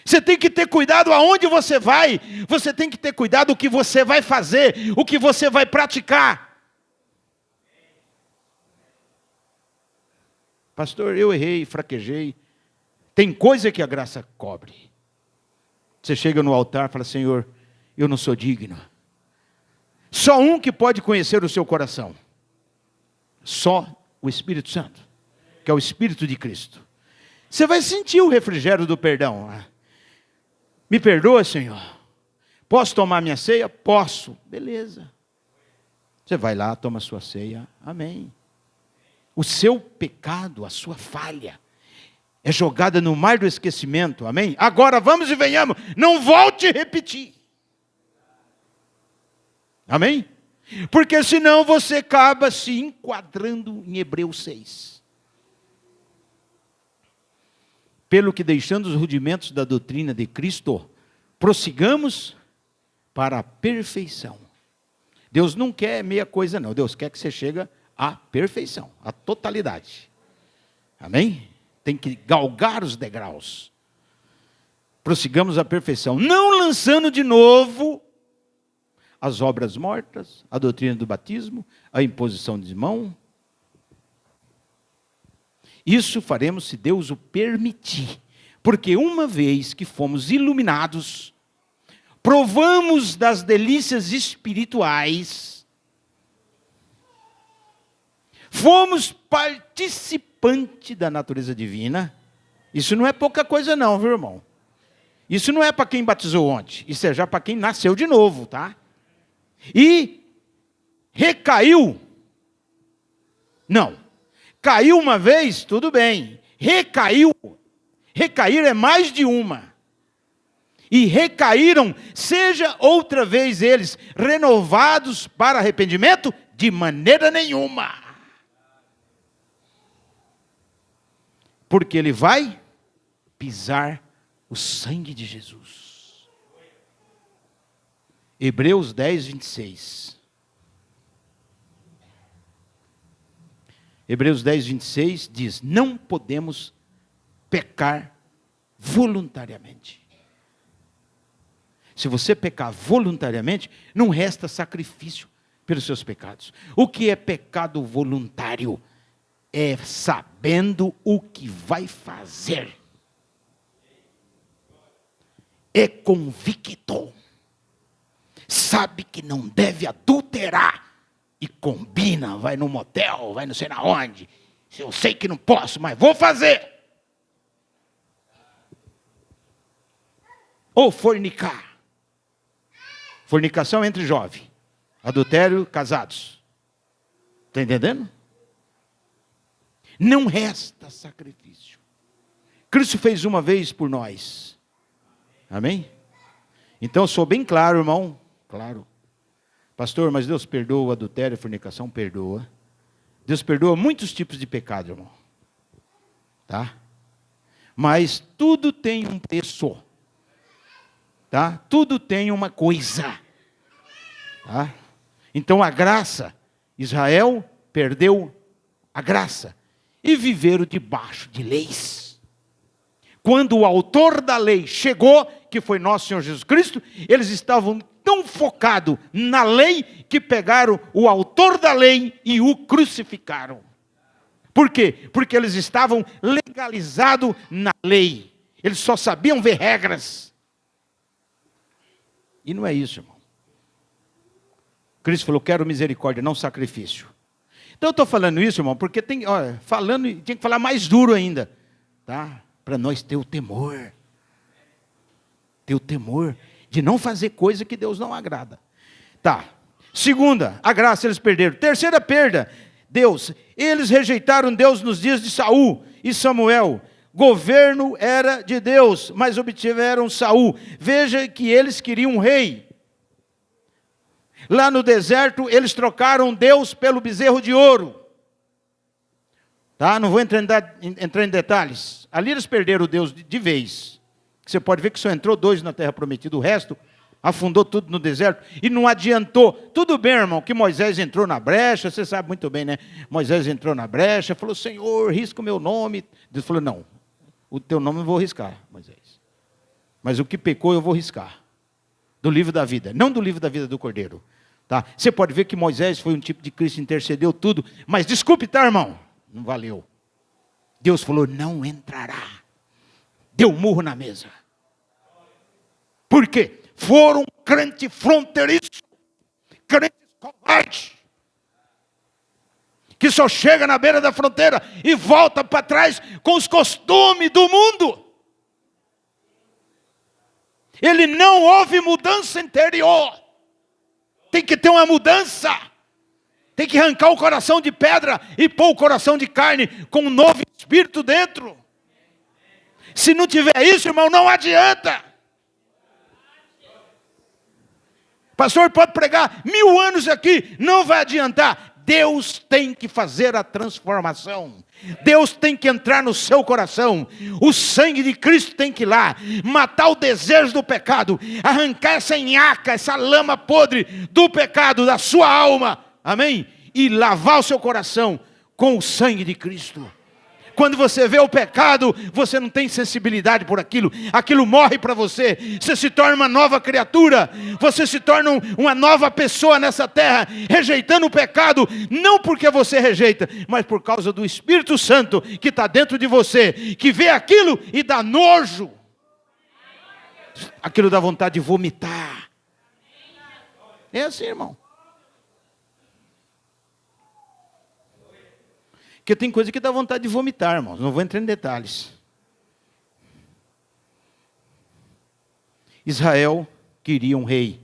Você tem que ter cuidado aonde você vai, você tem que ter cuidado o que você vai fazer, o que você vai praticar. Pastor, eu errei, fraquejei. Tem coisa que a graça cobre. Você chega no altar e fala, Senhor, eu não sou digno. Só um que pode conhecer o seu coração. Só o Espírito Santo, que é o Espírito de Cristo. Você vai sentir o refrigério do perdão. Me perdoa, Senhor. Posso tomar minha ceia? Posso. Beleza. Você vai lá, toma a sua ceia. Amém. O seu pecado, a sua falha, é jogada no mar do esquecimento, amém? Agora vamos e venhamos, não volte a repetir. Amém? Porque senão você acaba se enquadrando em Hebreus 6. Pelo que deixando os rudimentos da doutrina de Cristo, prossigamos para a perfeição. Deus não quer meia coisa não, Deus quer que você chegue à perfeição, à totalidade. Amém? Tem que galgar os degraus. Prossigamos à perfeição, não lançando de novo as obras mortas, a doutrina do batismo, a imposição de mão. Isso faremos se Deus o permitir. Porque uma vez que fomos iluminados, provamos das delícias espirituais, fomos participantes da natureza divina. Isso não é pouca coisa não, viu, irmão? Isso não é para quem batizou ontem, isso é já para quem nasceu de novo, tá? E recaiu. Não. Caiu uma vez, tudo bem. Recaiu. Recair é mais de uma. E recaíram, seja outra vez eles renovados para arrependimento? De maneira nenhuma. Porque ele vai pisar o sangue de Jesus. Hebreus 10, 26. Hebreus 10, 26 diz: não podemos pecar voluntariamente. Se você pecar voluntariamente, não resta sacrifício pelos seus pecados. O que é pecado voluntário? É sabendo o que vai fazer. É convicto. Sabe que não deve adulterar. E combina, vai no motel, vai não sei na onde. Eu sei que não posso, mas vou fazer. Ou fornicar. Fornicação entre jovens. Adultério, casados. Está entendendo? Não resta sacrifício. Cristo fez uma vez por nós. Amém? Então, eu sou bem claro, irmão. Claro. Pastor, mas Deus perdoa o adultério e a fornicação? Perdoa. Deus perdoa muitos tipos de pecado, irmão. Tá? Mas tudo tem um preço. Tá? Tudo tem uma coisa. Tá? Então a graça, Israel perdeu a graça e viveram debaixo de leis. Quando o autor da lei chegou, que foi nosso Senhor Jesus Cristo, eles estavam tão focados na lei que pegaram o autor da lei e o crucificaram. Por quê? Porque eles estavam legalizados na lei. Eles só sabiam ver regras. E não é isso, irmão. Cristo falou: quero misericórdia, não sacrifício. Então eu estou falando isso, irmão, porque tem, olha, falando, tinha que falar mais duro ainda, tá? Para nós ter o temor. Ter o temor de não fazer coisa que Deus não agrada. Tá. Segunda, a graça eles perderam. Terceira perda, Deus. Eles rejeitaram Deus nos dias de Saul e Samuel. Governo era de Deus, mas obtiveram Saul. Veja que eles queriam um rei. Lá no deserto, eles trocaram Deus pelo bezerro de ouro. Tá? Não vou entrar em detalhes. Ali eles perderam Deus de vez. Você pode ver que só entrou 2 na terra prometida. O resto afundou tudo no deserto. E não adiantou. Tudo bem, irmão, que Moisés entrou na brecha. Você sabe muito bem, né? Moisés entrou na brecha. Falou: Senhor, risca o meu nome. Deus falou: não. O teu nome eu vou riscar, Moisés. Mas o que pecou eu vou riscar. Do livro da vida. Não do livro da vida do Cordeiro. Tá? Você pode ver que Moisés foi um tipo de Cristo, intercedeu tudo. Mas desculpe, tá, irmão? Não valeu. Deus falou: não entrará. Deu um murro na mesa. Por quê? Foram crente fronteiriço. Crentes covardes. Que só chega na beira da fronteira e volta para trás com os costumes do mundo. Ele não houve mudança interior. Tem que ter uma mudança. Tem que arrancar o coração de pedra e pôr o coração de carne com um novo espírito dentro. Se não tiver isso, irmão, não adianta. Pastor, pode pregar 1000 anos aqui, não vai adiantar. Deus tem que fazer a transformação. Deus tem que entrar no seu coração. O sangue de Cristo tem que ir lá, matar o desejo do pecado, arrancar essa nhaca, essa lama podre do pecado da sua alma. Amém? E lavar o seu coração com o sangue de Cristo. Quando você vê o pecado, você não tem sensibilidade por aquilo. Aquilo morre para você. Você se torna uma nova criatura. Você se torna uma nova pessoa nessa terra, rejeitando o pecado, não porque você rejeita, mas por causa do Espírito Santo que está dentro de você, que vê aquilo e dá nojo. Aquilo dá vontade de vomitar. É assim, irmão. Porque tem coisa que dá vontade de vomitar, irmãos. Não vou entrar em detalhes. Israel queria um rei.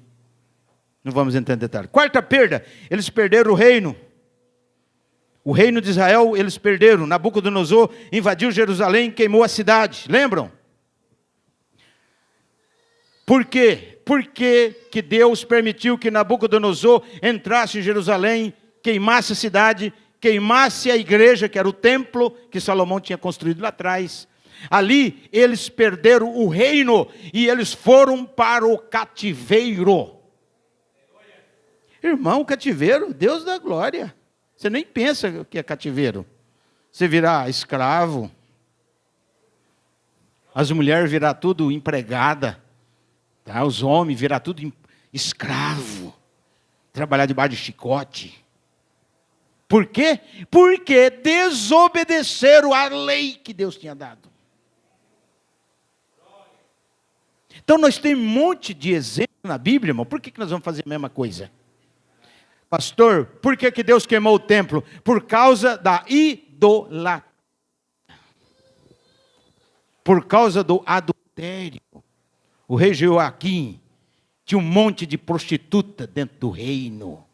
Não vamos entrar em detalhes. Quarta perda, eles perderam o reino. O reino de Israel, eles perderam. Nabucodonosor invadiu Jerusalém, queimou a cidade. Lembram? Por quê? Por que Deus permitiu que Nabucodonosor entrasse em Jerusalém, queimasse a cidade, queimasse a igreja, que era o templo que Salomão tinha construído lá atrás? Ali eles perderam o reino e eles foram para o cativeiro. Irmão, cativeiro, Deus da glória. Você nem pensa o que é cativeiro. Você virar escravo. As mulheres virar tudo empregada. Tá? Os homens virar tudo escravo. Trabalhar debaixo de chicote. Por quê? Porque desobedeceram à lei que Deus tinha dado. Então nós temos um monte de exemplos na Bíblia, irmão. Por que nós vamos fazer a mesma coisa? Pastor, por que Deus queimou o templo? Por causa da idolatria. Por causa do adultério. O rei Joaquim tinha um monte de prostituta dentro do reino.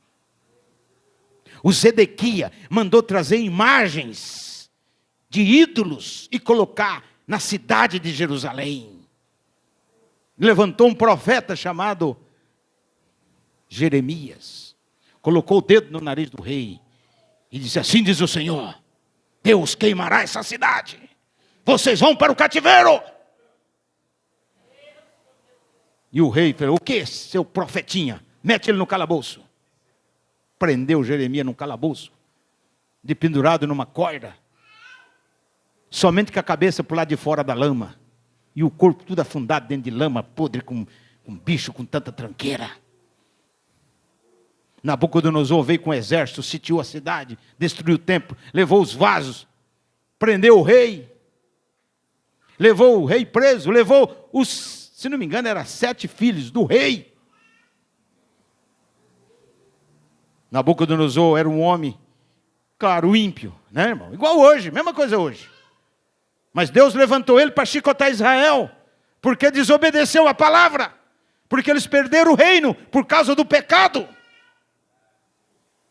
O Zedequias mandou trazer imagens de ídolos e colocar na cidade de Jerusalém. Levantou um profeta chamado Jeremias. Colocou o dedo no nariz do rei e disse: assim diz o Senhor, Deus queimará essa cidade. Vocês vão para o cativeiro. E o rei falou: o que, seu profetinha? Mete ele no calabouço. Prendeu Jeremias no calabouço, de pendurado numa corda, somente com a cabeça para o lado de fora da lama, e o corpo tudo afundado dentro de lama podre, com bicho com tanta tranqueira. Nabucodonosor veio com o exército, sitiou a cidade, destruiu o templo, levou os vasos, prendeu o rei, levou o rei preso, levou os, se não me engano, eram 7 filhos do rei. Nabucodonosor era um homem, claro, ímpio, né, irmão? Igual hoje, mesma coisa hoje. Mas Deus levantou ele para chicotar Israel, porque desobedeceu a palavra, porque eles perderam o reino por causa do pecado.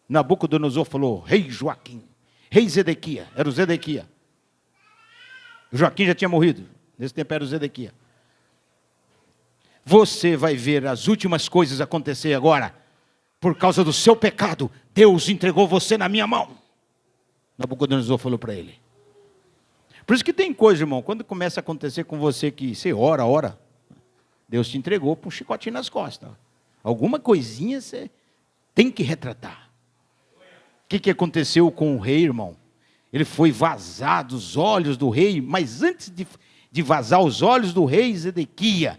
Nabucodonosor falou: rei Joaquim, rei Zedequias, era o Zedequias. Joaquim já tinha morrido, nesse tempo era o Zedequias. Você vai ver as últimas coisas acontecer agora, por causa do seu pecado. Deus entregou você na minha mão. Nabucodonosor falou para ele. Por isso que tem coisa, irmão, quando começa a acontecer com você que você ora, Deus te entregou para um chicotinho nas costas. Alguma coisinha você tem que retratar. O que aconteceu com o rei, irmão? Ele foi vazado os olhos do rei, mas antes de vazar os olhos do rei Zedequias,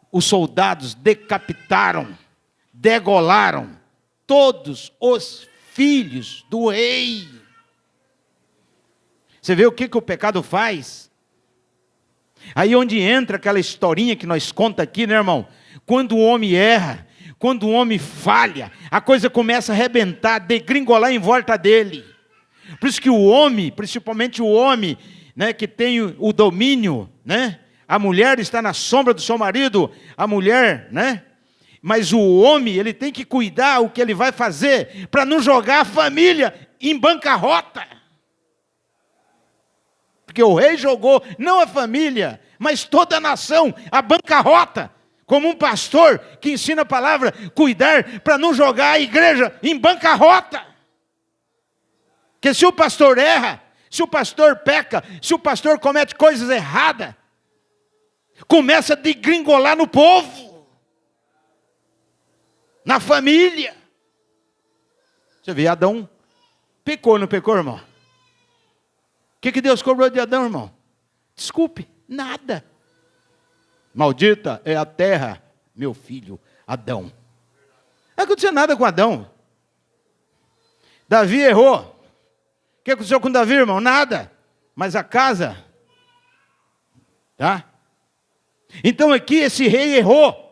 os soldados decapitaram, degolaram todos os filhos do rei. Você vê o que o pecado faz? Aí onde entra aquela historinha que nós conta aqui, né, irmão? Quando o homem erra, quando o homem falha, a coisa começa a arrebentar, degringolar em volta dele. Por isso que o homem, principalmente o homem, né, que tem o domínio, né? A mulher está na sombra do seu marido, a mulher, né? Mas o homem, ele tem que cuidar o que ele vai fazer para não jogar a família em bancarrota. Porque o rei jogou não a família, mas toda a nação, a bancarrota. Como um pastor que ensina a palavra, cuidar para não jogar a igreja em bancarrota. Porque se o pastor erra, se o pastor peca, se o pastor comete coisas erradas, começa a degringolar no povo, na família. Você vê, Adão pecou, não pecou, irmão? que Deus cobrou de Adão, irmão? Desculpe, nada. Maldita é a terra, meu filho Adão. Não aconteceu nada com Adão. Davi errou. O que aconteceu com Davi, irmão? Nada. Mas a casa, tá? Então aqui esse rei errou.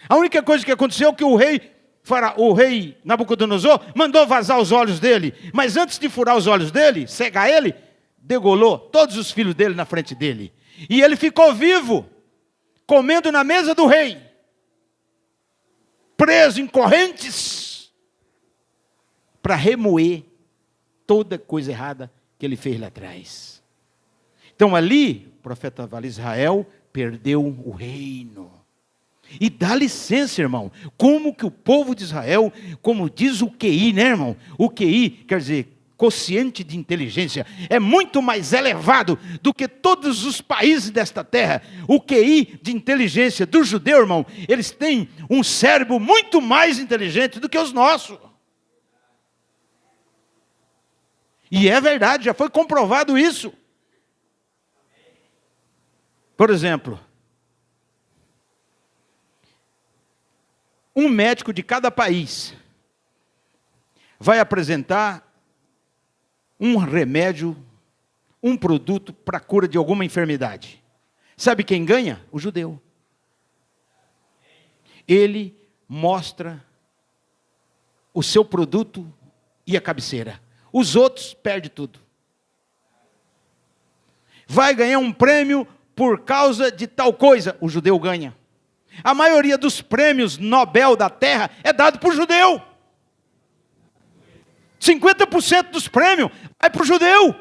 A única coisa que aconteceu é que o rei Nabucodonosor mandou vazar os olhos dele. Mas antes de furar os olhos dele, cegar ele, degolou todos os filhos dele na frente dele. E ele ficou vivo, comendo na mesa do rei, preso em correntes, para remoer toda coisa errada que ele fez lá atrás. Então ali, o profeta fala, Israel perdeu o reino. E dá licença, irmão, como que o povo de Israel, como diz o QI, né, irmão? O QI, quer dizer, quociente de inteligência, é muito mais elevado do que todos os países desta terra. O QI de inteligência do judeu, irmão, eles têm um cérebro muito mais inteligente do que os nossos. E é verdade, já foi comprovado isso. Por exemplo, um médico de cada país vai apresentar um remédio, um produto para a cura de alguma enfermidade. Sabe quem ganha? O judeu. Ele mostra o seu produto e a cabeceira. Os outros perdem tudo. Vai ganhar um prêmio por causa de tal coisa. O judeu ganha. A maioria dos prêmios Nobel da Terra é dado por judeu. 50% dos prêmios vai para o judeu.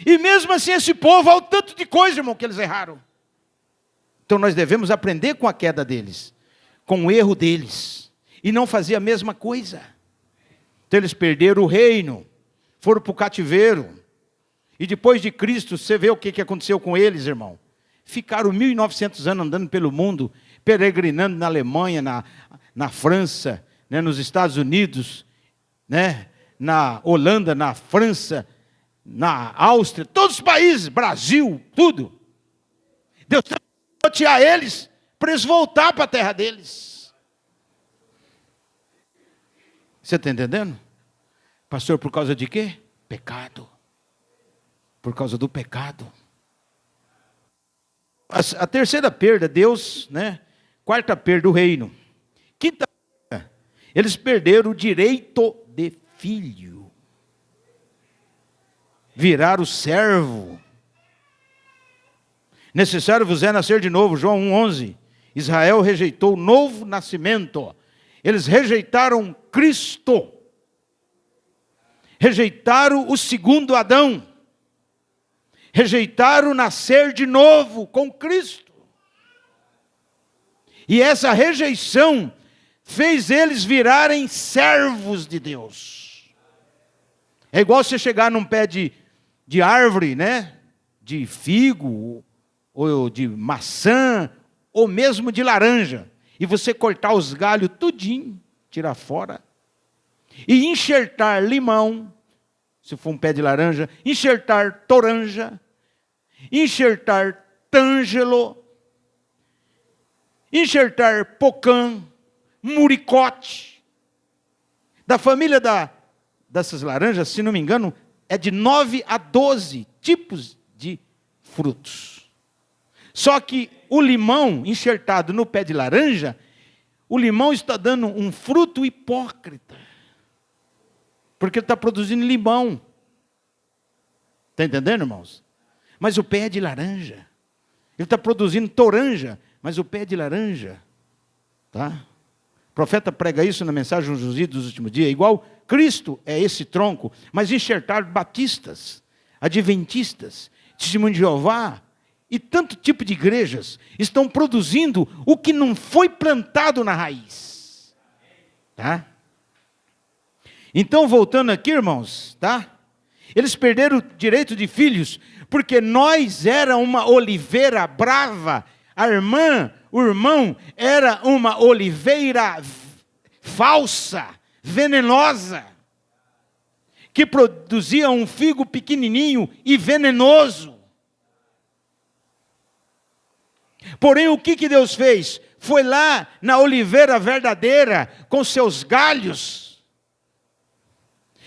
E mesmo assim esse povo, olha o tanto de coisa, irmão, que eles erraram. Então nós devemos aprender com a queda deles, com o erro deles, e não fazer a mesma coisa. Então eles perderam o reino, foram para o cativeiro. E depois de Cristo, você vê o que aconteceu com eles, irmão. Ficaram 1.900 anos andando pelo mundo, peregrinando na Alemanha, na França, né, nos Estados Unidos, né, na Holanda, na França, na Áustria, todos os países, Brasil, tudo. Deus tem que botear eles para eles voltar para a terra deles. Você está entendendo? Pastor, por causa de quê? Pecado. Por causa do pecado. A terceira perda, Deus, né? Quarta perda, o reino. Quinta perda, eles perderam o direito de filho. Viraram servo. Necessário vos é nascer de novo, João 1,11. Israel rejeitou o novo nascimento. Eles rejeitaram Cristo. Rejeitaram o segundo Adão. Rejeitaram nascer de novo com Cristo. E essa rejeição fez eles virarem servos de Deus. É igual você chegar num pé de árvore, né? De figo, ou de maçã, ou mesmo de laranja. E você cortar os galhos tudinho, tirar fora. E enxertar limão, se for um pé de laranja, enxertar toranja, enxertar tângelo, enxertar pocã, muricote. Da família dessas laranjas, se não me engano, é de 9 a 12 tipos de frutos. Só que o limão enxertado no pé de laranja, o limão está dando um fruto hipócrita. Porque ele está produzindo limão. Está entendendo, irmãos? Mas o pé é de laranja. Ele está produzindo toranja, mas o pé é de laranja. Tá? O profeta prega isso na mensagem dos últimos dias. Igual Cristo é esse tronco, mas enxertar batistas, adventistas, testemunho de Jeová, e tanto tipo de igrejas estão produzindo o que não foi plantado na raiz. Tá? Então, voltando aqui, irmãos, tá? Eles perderam o direito de filhos, porque nós era uma oliveira brava, o irmão era uma oliveira falsa, venenosa, que produzia um figo pequenininho e venenoso. Porém, o que Deus fez? Foi lá na oliveira verdadeira, com seus galhos.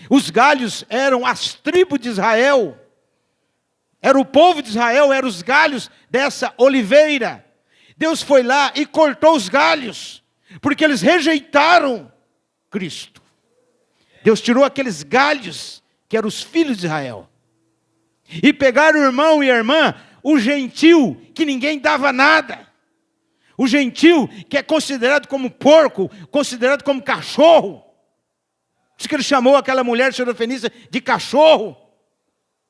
Os galhos eram as tribos de Israel. Era o povo de Israel, eram os galhos dessa oliveira. Deus foi lá e cortou os galhos, porque eles rejeitaram Cristo. Deus tirou aqueles galhos, que eram os filhos de Israel. E pegaram o irmão e a irmã, o gentil, que ninguém dava nada. O gentil, que é considerado como porco, considerado como cachorro. Por isso que ele chamou aquela mulher serofenícia de cachorro.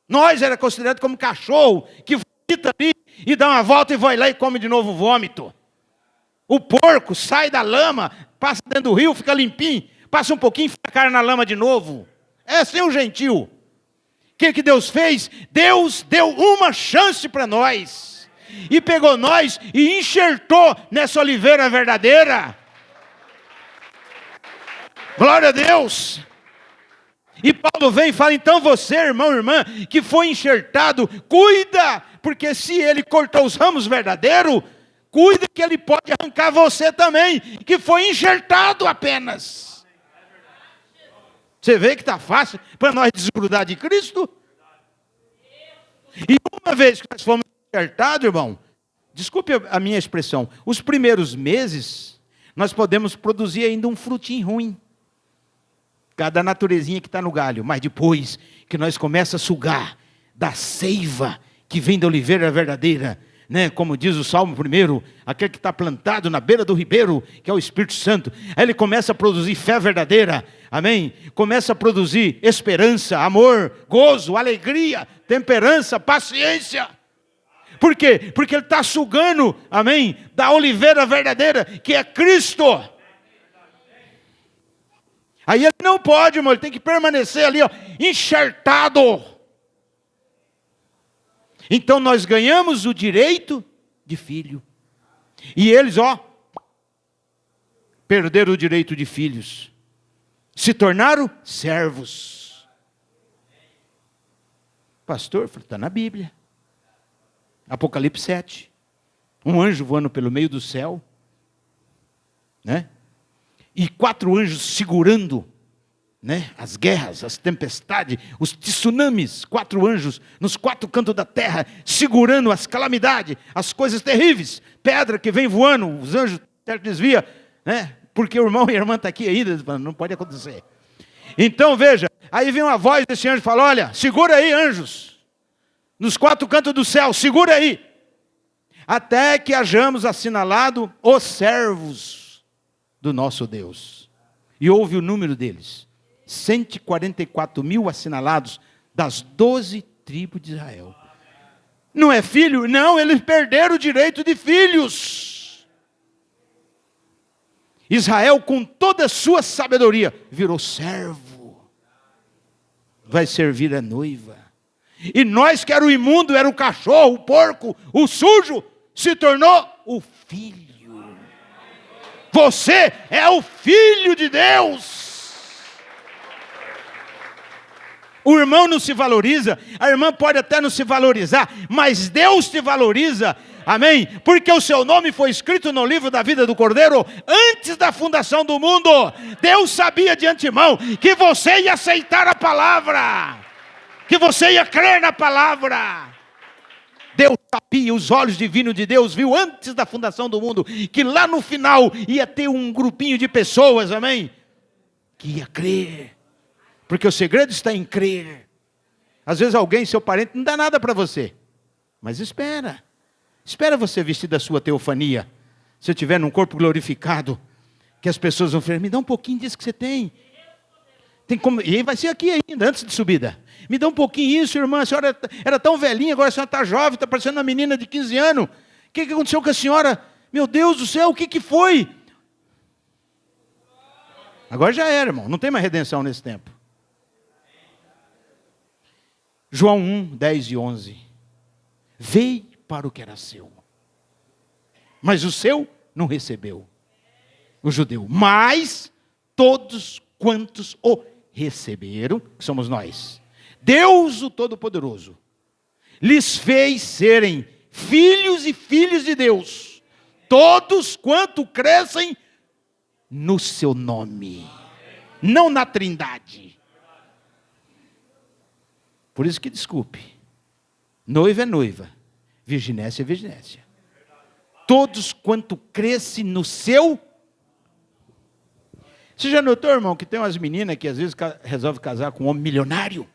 Nós era considerado como cachorro, que vomita ali e dá uma volta e vai lá e come de novo o vômito. O porco sai da lama, passa dentro do rio, fica limpinho, passa um pouquinho e fica a cara na lama de novo. É assim o gentil. O que Deus fez? Deus deu uma chance para nós. E pegou nós e enxertou nessa oliveira verdadeira. Glória a Deus. E Paulo vem e fala, então você, irmão, irmã, que foi enxertado, cuida, porque se ele cortou os ramos verdadeiros, cuida que ele pode arrancar você também, que foi enxertado apenas. Você vê que está fácil para nós desgrudar de Cristo? E uma vez que nós fomos enxertados, irmão, desculpe a minha expressão, os primeiros meses, nós podemos produzir ainda um frutinho ruim. Cada naturezinha que está no galho. Mas depois que nós começamos a sugar da seiva que vem da oliveira verdadeira, né? Como diz o Salmo 1, aquele que está plantado na beira do ribeiro, que é o Espírito Santo, aí ele começa a produzir fé verdadeira, amém? Começa a produzir esperança, amor, gozo, alegria, temperança, paciência. Por quê? Porque ele está sugando, amém? Da oliveira verdadeira, que é Cristo. Aí ele não pode, irmão, ele tem que permanecer ali, ó, enxertado. Então nós ganhamos o direito de filho. E eles, ó, perderam o direito de filhos. Se tornaram servos. Pastor, está na Bíblia. Apocalipse 7. Um anjo voando pelo meio do céu, né? E 4 anjos segurando, né, as guerras, as tempestades, os tsunamis. 4 anjos nos 4 cantos da terra, segurando as calamidades, as coisas terríveis. Pedra que vem voando, os anjos desvia, né? Porque o irmão e a irmã estão aqui ainda, não pode acontecer. Então veja, aí vem uma voz desse anjo e fala, olha, segura aí anjos, nos 4 cantos do céu, segura aí. Até que hajamos assinalado os servos do nosso Deus. E houve o número deles. 144.000 assinalados das 12 tribos de Israel. Não é filho? Não, eles perderam o direito de filhos. Israel, com toda a sua sabedoria, virou servo. Vai servir a noiva. E nós que era o imundo, era o cachorro, o porco, o sujo, se tornou o filho. Você é o filho de Deus. O irmão não se valoriza, a irmã pode até não se valorizar, mas Deus te valoriza, amém? Porque o seu nome foi escrito no livro da vida do Cordeiro antes da fundação do mundo. Deus sabia de antemão que você ia aceitar a palavra, que você ia crer na palavra. Deus sabia, os olhos divinos de Deus viu antes da fundação do mundo, que lá no final ia ter um grupinho de pessoas, amém? Que ia crer, porque o segredo está em crer. Às vezes alguém, seu parente, não dá nada para você, mas espera você vestir da sua teofania, se eu estiver num corpo glorificado, que as pessoas vão falar, me dá um pouquinho disso que você tem. Como, e vai ser aqui ainda, antes de subida. Me dá um pouquinho isso, irmã. A senhora era tão velhinha, agora a senhora está jovem, está parecendo uma menina de 15 anos. O que aconteceu com a senhora? Meu Deus do céu, o que foi? Agora já era, irmão. Não tem mais redenção nesse tempo. João 1, 10 e 11. Veio para o que era seu, mas o seu não recebeu. O judeu. Mas todos quantos o receberam, que somos nós, Deus o Todo-Poderoso lhes fez serem filhos e filhas de Deus, todos quanto crescem no seu nome, não na Trindade. Por isso que desculpe, noiva é noiva, virginécia é virginécia. Todos quanto crescem no seu. Você já notou, irmão, que tem umas meninas que às vezes resolvem casar com um homem milionário?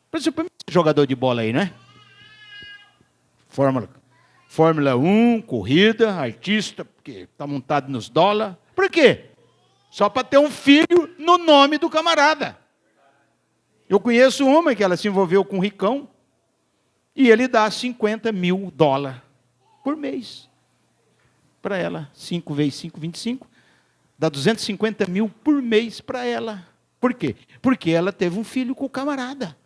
Principalmente jogador de bola aí, né? Fórmula 1, corrida, artista, porque está montado nos dólares. Por quê? Só para ter um filho no nome do camarada. Eu conheço uma que ela se envolveu com um ricão e ele dá $50 mil por mês para ela. 5 vezes 5, 25. Dá 250 mil por mês para ela. Por quê? Porque ela teve um filho com o camarada.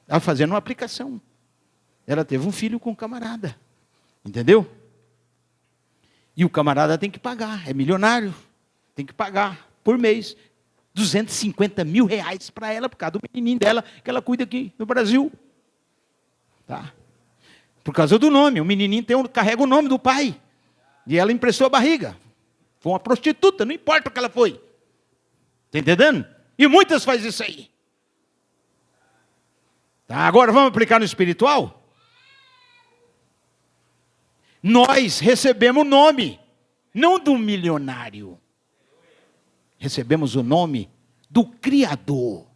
Ela fazendo uma aplicação. Ela teve um filho com o camarada. Entendeu? E o camarada tem que pagar. É milionário. Tem que pagar por mês 250 mil reais para ela, por causa do menininho dela, que ela cuida aqui no Brasil. Tá? Por causa do nome. O menininho carrega o nome do pai. E ela emprestou a barriga. Foi uma prostituta, não importa o que ela foi. Está entendendo? E muitas fazem isso aí. Tá? Agora vamos aplicar no espiritual? Nós recebemos o nome, não do milionário. Recebemos o nome do Criador,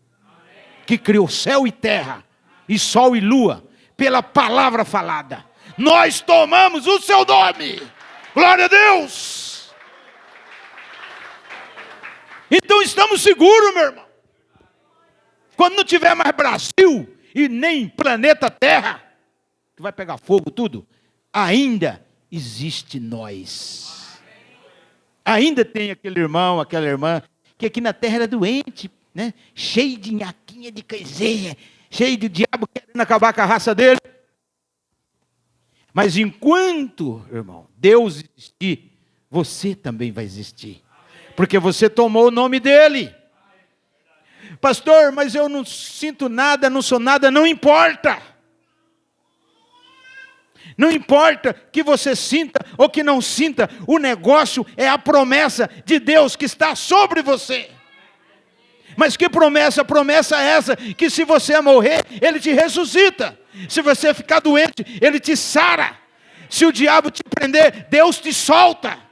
que criou céu e terra, e sol e lua, pela palavra falada. Nós tomamos o seu nome. Glória a Deus. Então estamos seguros, meu irmão. Quando não tiver mais Brasil e nem planeta Terra, que vai pegar fogo tudo, ainda existe nós. Ainda tem aquele irmão, aquela irmã, que aqui na terra era doente, né? Cheio de nhaquinha de coisinha, cheio de diabo querendo acabar com a raça dele. Mas enquanto, irmão, Deus existir, você também vai existir. Porque você tomou o nome dele. Pastor, mas eu não sinto nada, não sou nada, não importa. Não importa que você sinta ou que não sinta, o negócio é a promessa de Deus que está sobre você. Mas que promessa? Promessa essa, que se você morrer, Ele te ressuscita. Se você ficar doente, Ele te sara. Se o diabo te prender, Deus te solta.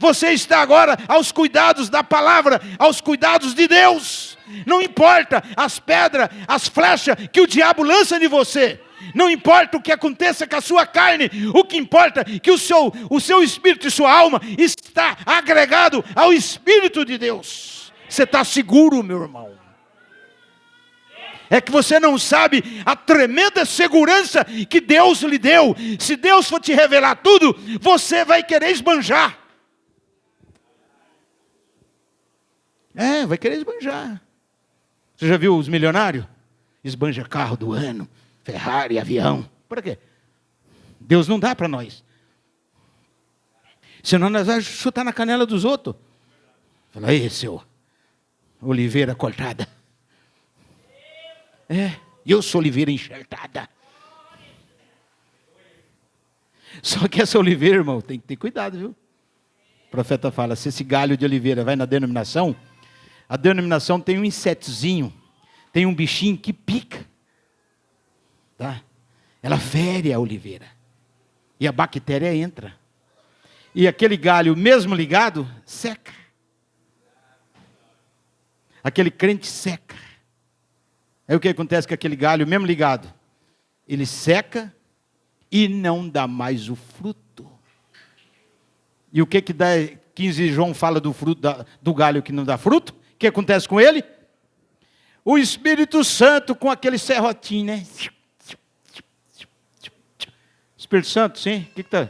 Você está agora aos cuidados da palavra, aos cuidados de Deus. Não importa as pedras, as flechas que o diabo lança em você. Não importa o que aconteça com a sua carne, o que importa é que o seu espírito e sua alma está agregado ao Espírito de Deus. Você está seguro, meu irmão? É que você não sabe a tremenda segurança que Deus lhe deu. Se Deus for te revelar tudo, você vai querer esbanjar. Vai querer esbanjar. Você já viu os milionários? Esbanja carro do ano. Ferrari, avião. Para quê? Deus não dá para nós. Senão nós vamos chutar na canela dos outros. Fala aí, seu oliveira cortada. Eu sou oliveira enxertada. Só que essa oliveira, irmão, tem que ter cuidado, viu? O profeta fala, se esse galho de oliveira vai na denominação, a denominação tem um insetozinho, tem um bichinho que pica. Tá? Ela fere a oliveira. E a bactéria entra. E aquele galho, mesmo ligado, seca. Aquele crente seca. Aí o que acontece com aquele galho, mesmo ligado? Ele seca e não dá mais o fruto. E o que dá? 15 João fala do fruto do galho que não dá fruto. O que acontece com ele? O Espírito Santo com aquele serrotinho, né? Espírito Santo, sim? O que está?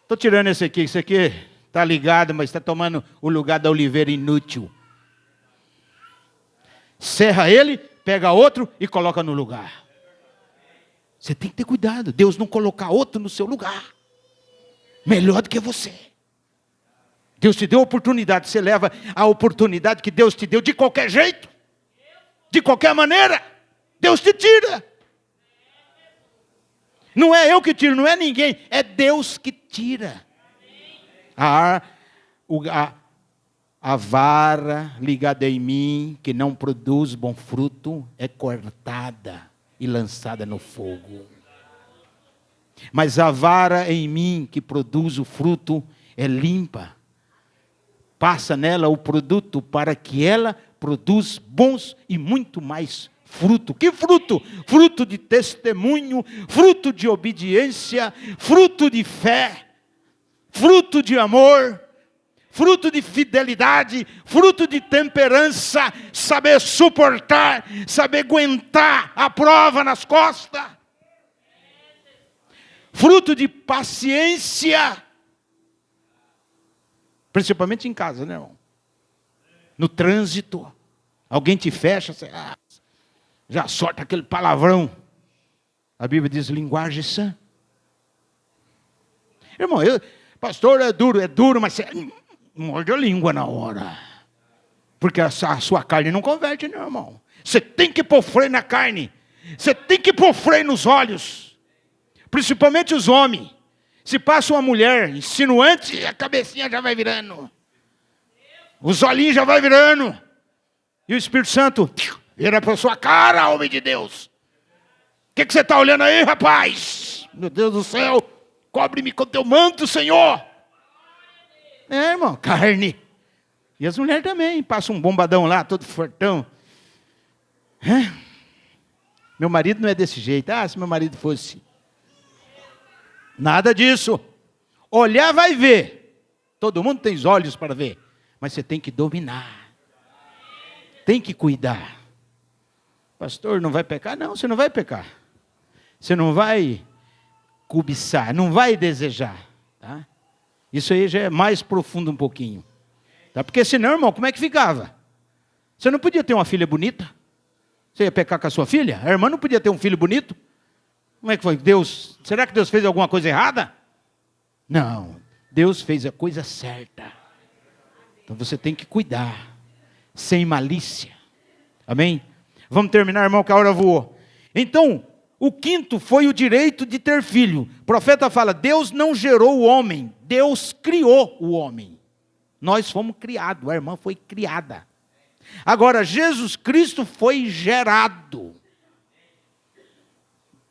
Estou tirando esse aqui está ligado, mas está tomando o lugar da oliveira inútil. Serra ele, pega outro e coloca no lugar. Você tem que ter cuidado. Deus não colocar outro no seu lugar. Melhor do que você. Deus te deu a oportunidade. Você leva a oportunidade que Deus te deu de qualquer jeito. de qualquer maneira, Deus te tira. Não é eu que tiro, não é ninguém, é Deus que tira. A vara ligada em mim, que não produz bom fruto, é cortada e lançada no fogo. Mas a vara em mim, que produz o fruto, é limpa. Passa nela o produto para que ela produza bons e muito mais fruto. Que fruto? Fruto de testemunho, fruto de obediência, fruto de fé, fruto de amor, fruto de fidelidade, fruto de temperança, saber suportar, saber aguentar a prova nas costas, fruto de paciência, principalmente em casa, né, irmão? No trânsito, alguém te fecha, você já solta aquele palavrão. A Bíblia diz linguagem sã. Irmão, pastor, é duro, mas você morde a língua na hora. Porque a sua carne não converte, não, irmão. Você tem que pôr freio na carne. Você tem que pôr freio nos olhos. Principalmente os homens. Se passa uma mulher insinuante, a cabecinha já vai virando. Os olhinhos já vai virando. E o Espírito Santo vira para a sua cara, homem de Deus. O que você está olhando aí, rapaz? Meu Deus do céu, cobre-me com teu manto, Senhor. É, irmão, carne. E as mulheres também, passam um bombadão lá, todo fortão. Meu marido não é desse jeito. Se meu marido fosse. Nada disso. Olhar vai ver. Todo mundo tem os olhos para ver. Mas você tem que dominar. Tem que cuidar. Pastor, não vai pecar? Não, você não vai pecar. Você não vai cobiçar, não vai desejar. Tá? Isso aí já é mais profundo um pouquinho. Tá? Porque senão, irmão, como é que ficava? Você não podia ter uma filha bonita? Você ia pecar com a sua filha? A irmã não podia ter um filho bonito? Como é que foi? Será que Deus fez alguma coisa errada? Não, Deus fez a coisa certa. Então você tem que cuidar, sem malícia. Amém? Vamos terminar, irmão, que a hora voou. Então, o quinto foi o direito de ter filho. O profeta fala, Deus não gerou o homem, Deus criou o homem. Nós fomos criados, a irmã foi criada. Agora, Jesus Cristo foi gerado.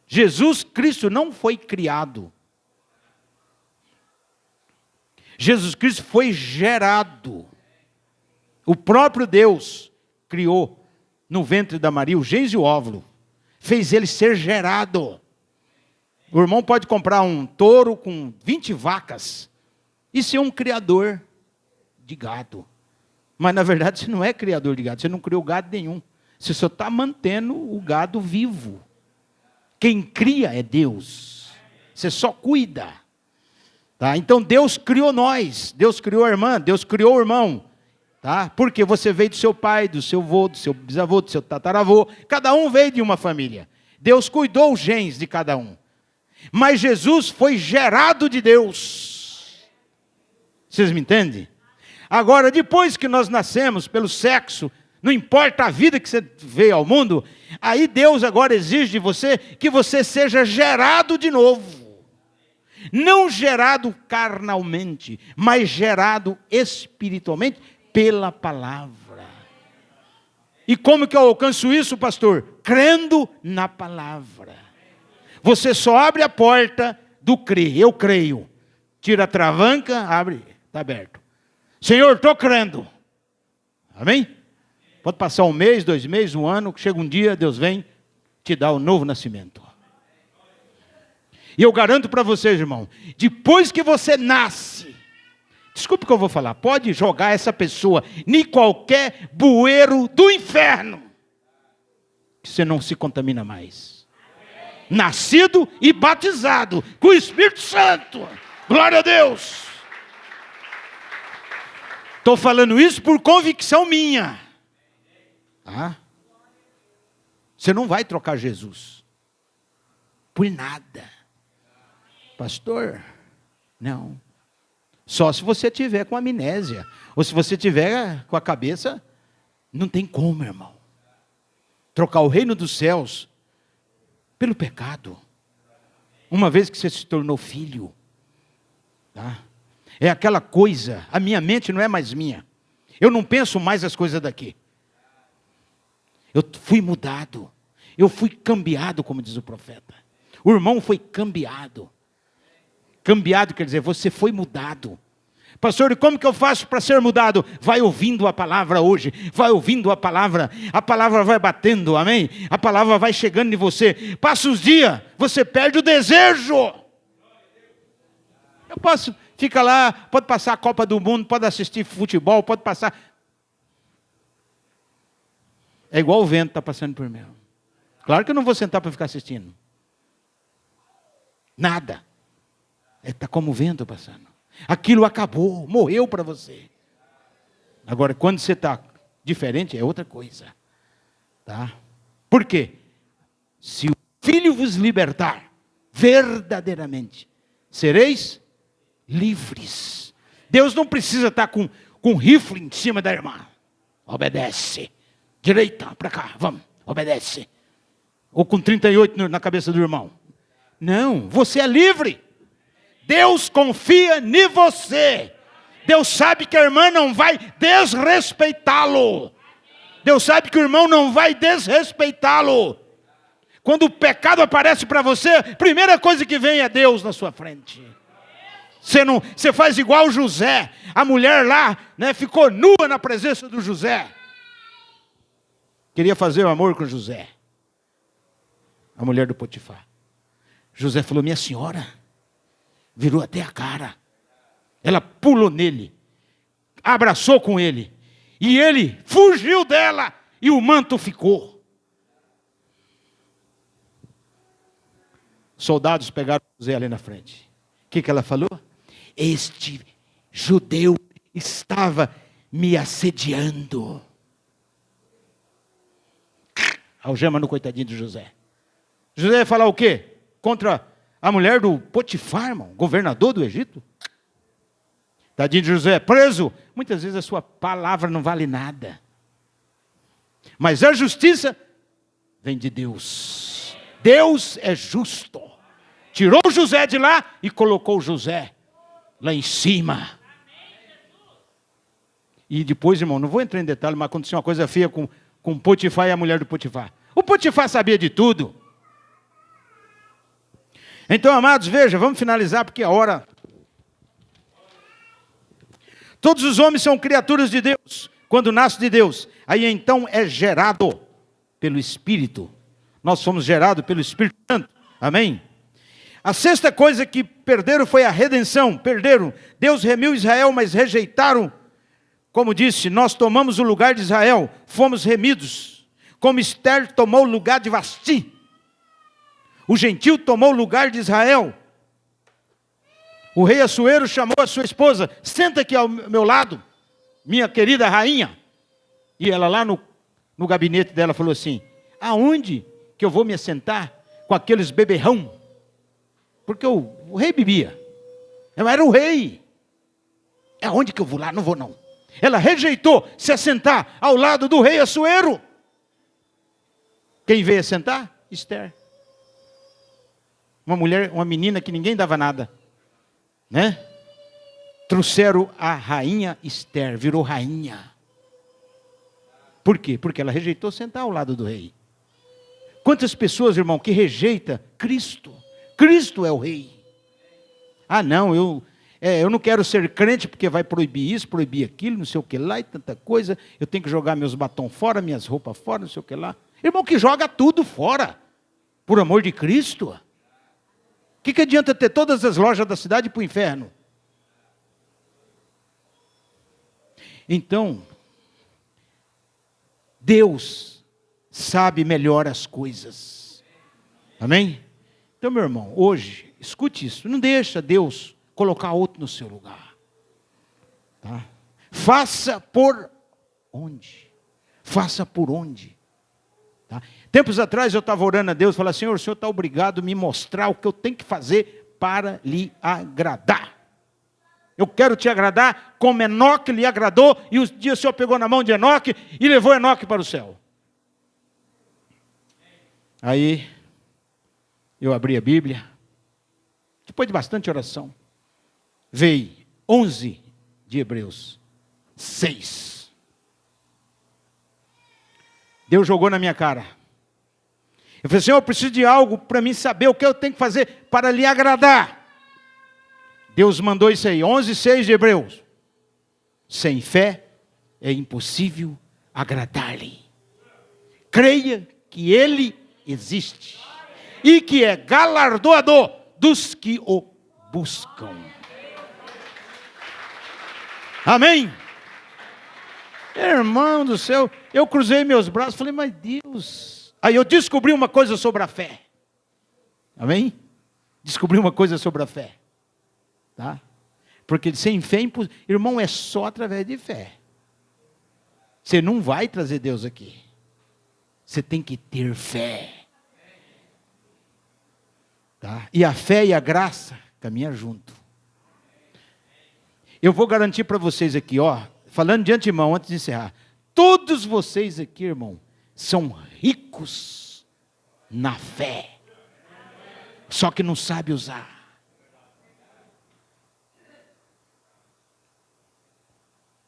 Jesus Cristo não foi criado. Jesus Cristo foi gerado. O próprio Deus criou no ventre da Maria o genes e o óvulo. Fez ele ser gerado. O irmão pode comprar um touro com 20 vacas e ser um criador de gado. Mas na verdade você não é criador de gado, você não criou gado nenhum. Você só está mantendo o gado vivo. Quem cria é Deus. Você só cuida. Tá? Então Deus criou nós, Deus criou a irmã, Deus criou o irmão. Tá? Porque você veio do seu pai, do seu avô, do seu bisavô, do seu tataravô. Cada um veio de uma família. Deus cuidou os genes de cada um. Mas Jesus foi gerado de Deus. Vocês me entendem? Agora, depois que nós nascemos pelo sexo, não importa a vida que você veio ao mundo, aí Deus agora exige de você que você seja gerado de novo. Não gerado carnalmente, mas gerado espiritualmente pela palavra. E como que eu alcanço isso, pastor? Crendo na palavra. Você só abre a porta do crer. Eu creio. Tira a travanca, abre, está aberto. Senhor, estou crendo. Amém? Pode passar um mês, 2 meses, um ano, chega um dia, Deus vem te dar o novo nascimento. E eu garanto para vocês, irmão, depois que você nasce, desculpe o que eu vou falar, pode jogar essa pessoa em qualquer bueiro do inferno, que você não se contamina mais. Nascido e batizado com o Espírito Santo. Glória a Deus. Estou falando isso por convicção minha. Tá? Você não vai trocar Jesus por nada. Pastor, não. Só se você tiver com amnésia. Ou se você tiver com a cabeça, não tem como, irmão. trocar o reino dos céus pelo pecado. Uma vez que você se tornou filho, tá? É aquela coisa, a minha mente não é mais minha. Eu não penso mais as coisas daqui. Eu fui mudado. Eu fui cambiado, como diz o profeta. O irmão foi cambiado. Cambiado quer dizer, você foi mudado. Pastor, e como que eu faço para ser mudado? Vai ouvindo a palavra hoje, vai ouvindo a palavra vai batendo, amém? A palavra vai chegando em você. Passa os dias, você perde o desejo. Eu posso, fica lá, pode passar a Copa do Mundo, pode assistir futebol, pode passar. É igual o vento está passando por mim. Claro que eu não vou sentar para ficar assistindo. Nada. Está como o vento passando. Aquilo acabou, morreu para você. Agora, quando você está diferente, é outra coisa. Tá? Por quê? Se o Filho vos libertar, verdadeiramente, sereis livres. Deus não precisa estar com rifle em cima da irmã. Obedece. Direita, para cá, vamos, obedece. Ou com 38 na cabeça do irmão. Não, você é livre. Deus confia em você. Deus sabe que a irmã não vai desrespeitá-lo. Deus sabe que o irmão não vai desrespeitá-lo. Quando o pecado aparece para você, a primeira coisa que vem é Deus na sua frente. Você faz igual José. A mulher lá, né, ficou nua na presença do José. Queria fazer o amor com José. A mulher do Potifar. José falou, minha senhora. Virou até a cara. Ela pulou nele. Abraçou com ele. E ele fugiu dela. E o manto ficou. Soldados pegaram José ali na frente. O que ela falou? Este judeu estava me assediando. Algema no coitadinho de José. José ia falar o quê? Contra a mulher do Potifar, irmão, governador do Egito. Tadinho de José, preso. Muitas vezes a sua palavra não vale nada. Mas a justiça vem de Deus. Deus é justo. Tirou José de lá e colocou José lá em cima. E depois, irmão, não vou entrar em detalhe, mas aconteceu uma coisa feia com Potifar e a mulher do Potifar. O Potifar sabia de tudo. Então, amados, veja, vamos finalizar porque a hora. Todos os homens são criaturas de Deus, quando nasce de Deus. Aí então é gerado pelo Espírito. Nós somos gerados pelo Espírito Santo. Amém? A sexta coisa que perderam foi a redenção. Perderam. Deus remiu Israel, mas rejeitaram. Como disse, nós tomamos o lugar de Israel, fomos remidos. Como Esther tomou o lugar de Vasti. O gentil tomou o lugar de Israel. O rei Assuero chamou a sua esposa, senta aqui ao meu lado, minha querida rainha. E ela lá no gabinete dela falou assim, aonde que eu vou me assentar com aqueles beberrão? Porque o rei bebia. Eu era o rei. Aonde que eu vou lá? Não vou não. Ela rejeitou se assentar ao lado do rei Assuero. Quem veio assentar? Esther. Uma mulher, uma menina que ninguém dava nada. Né? Trouxeram a rainha Esther, virou rainha. Por quê? Porque ela rejeitou sentar ao lado do rei. Quantas pessoas, irmão, que rejeita Cristo? Cristo é o rei. Ah, não, eu não quero ser crente porque vai proibir isso, proibir aquilo, não sei o que lá e tanta coisa. Eu tenho que jogar meus batons fora, minhas roupas fora, não sei o que lá. Irmão, que joga tudo fora, por amor de Cristo. O que adianta ter todas as lojas da cidade para o inferno? Então, Deus sabe melhor as coisas. Amém? Então, meu irmão, hoje, escute isso. Não deixa Deus colocar outro no seu lugar. Tá? Faça por onde? Faça por onde? Tá? Tempos atrás eu estava orando a Deus, falei, Senhor, o Senhor está obrigado a me mostrar o que eu tenho que fazer para lhe agradar. Eu quero te agradar como Enoque lhe agradou, e um dia o Senhor pegou na mão de Enoque e levou Enoque para o céu. Aí, eu abri a Bíblia, depois de bastante oração, veio 11 de Hebreus 6. Deus jogou na minha cara. Eu falei, Senhor, eu preciso de algo para mim saber o que eu tenho que fazer para lhe agradar. Deus mandou isso aí, 11:6 de Hebreus. Sem fé é impossível agradar-lhe. Creia que Ele existe e que é galardoador dos que o buscam. Amém? Irmão do céu, eu cruzei meus braços e falei, mas Deus. Aí eu descobri uma coisa sobre a fé. Amém? Descobri uma coisa sobre a fé. Tá? Porque sem fé, irmão, é só através de fé. Você não vai trazer Deus aqui. Você tem que ter fé. Tá? E a fé e a graça caminham junto. Eu vou garantir para vocês aqui, ó, falando de antemão, antes de encerrar. Todos vocês aqui, irmão, são ricos na fé. Só que não sabe usar.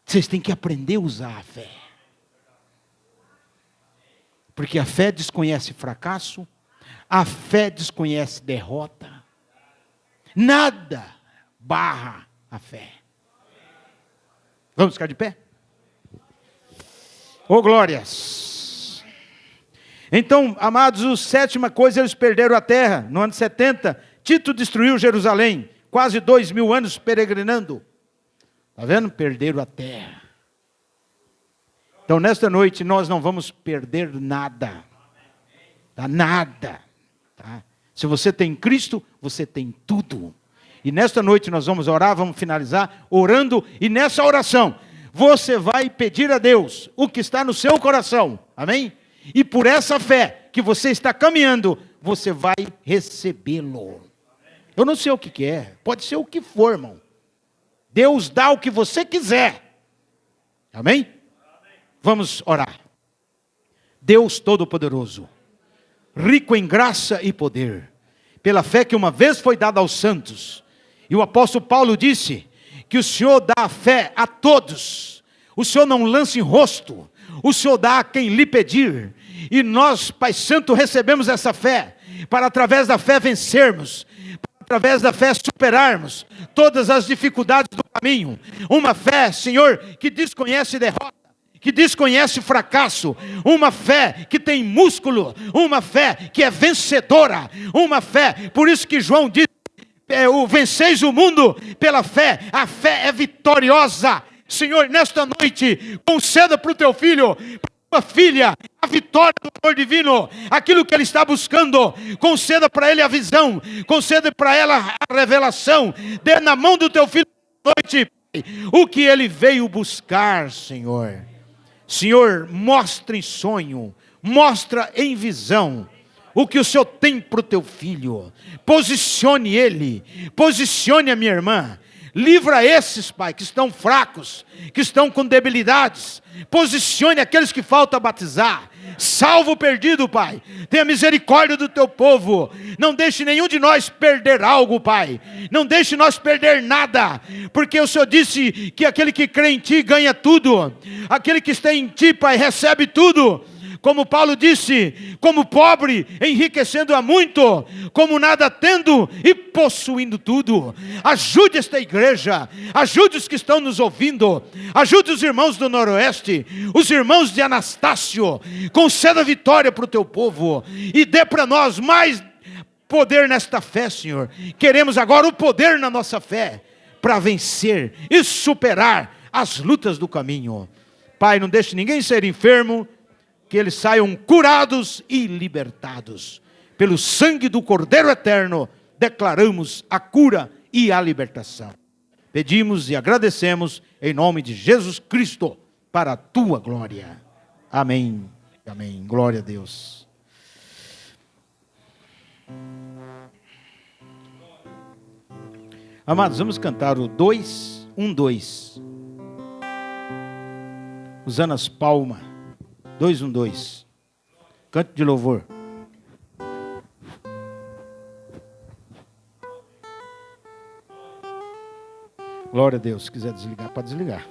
Vocês têm que aprender a usar a fé. Porque a fé desconhece fracasso, a fé desconhece derrota. Nada barra a fé. Vamos ficar de pé? Oh, glórias! Então, amados, a sétima coisa, eles perderam a terra. No ano 70, Tito destruiu Jerusalém. Quase 2000 anos peregrinando. Está vendo? Perderam a terra. Então, nesta noite, nós não vamos perder nada. Tá? Nada. Tá? Se você tem Cristo, você tem tudo. E nesta noite nós vamos orar, vamos finalizar orando. E nessa oração, você vai pedir a Deus o que está no seu coração. Amém? E por essa fé que você está caminhando, você vai recebê-lo. Eu não sei o que é. Pode ser o que for, irmão. Deus dá o que você quiser. Amém? Vamos orar. Deus Todo-Poderoso, rico em graça e poder, pela fé que uma vez foi dada aos santos, e o apóstolo Paulo disse que o Senhor dá a fé a todos, o Senhor não lança em rosto, o Senhor dá a quem lhe pedir, e nós, Pai Santo, recebemos essa fé, para através da fé vencermos, através da fé superarmos todas as dificuldades do caminho. Uma fé, Senhor, que desconhece derrota, que desconhece fracasso. Uma fé que tem músculo. Uma fé que é vencedora. Uma fé, por isso que João diz, venceis o mundo pela fé. A fé é vitoriosa. Senhor, nesta noite, conceda para o teu filho, tua filha, a vitória do amor divino, aquilo que ele está buscando, conceda para ele a visão, conceda para ela a revelação, dê na mão do teu filho noite o que ele veio buscar, Senhor. Senhor, mostra em sonho, mostra em visão o que o Senhor tem para o teu filho. Posicione ele, posicione a minha irmã. Livra esses, Pai, que estão fracos, que estão com debilidades. Posicione aqueles que falta batizar. Salva o perdido, Pai. Tenha misericórdia do teu povo. Não deixe nenhum de nós perder algo, Pai. Não deixe nós perder nada. Porque o Senhor disse que aquele que crê em Ti ganha tudo. Aquele que está em Ti, Pai, recebe tudo. Como Paulo disse, como pobre, enriquecendo a muito, como nada tendo e possuindo tudo. Ajude esta igreja, ajude os que estão nos ouvindo, ajude os irmãos do Noroeste, os irmãos de Anastácio, conceda vitória para o teu povo, e dê para nós mais poder nesta fé, Senhor. Queremos agora o poder na nossa fé, para vencer e superar as lutas do caminho. Pai, não deixe ninguém ser enfermo, que eles saiam curados e libertados. Pelo sangue do Cordeiro Eterno, declaramos a cura e a libertação. Pedimos e agradecemos em nome de Jesus Cristo, para a tua glória. Amém. Amém. Glória a Deus. Amados, vamos cantar o 212. Usando as palmas. 212. Canto de louvor. Glória a Deus. Se quiser desligar, pode desligar.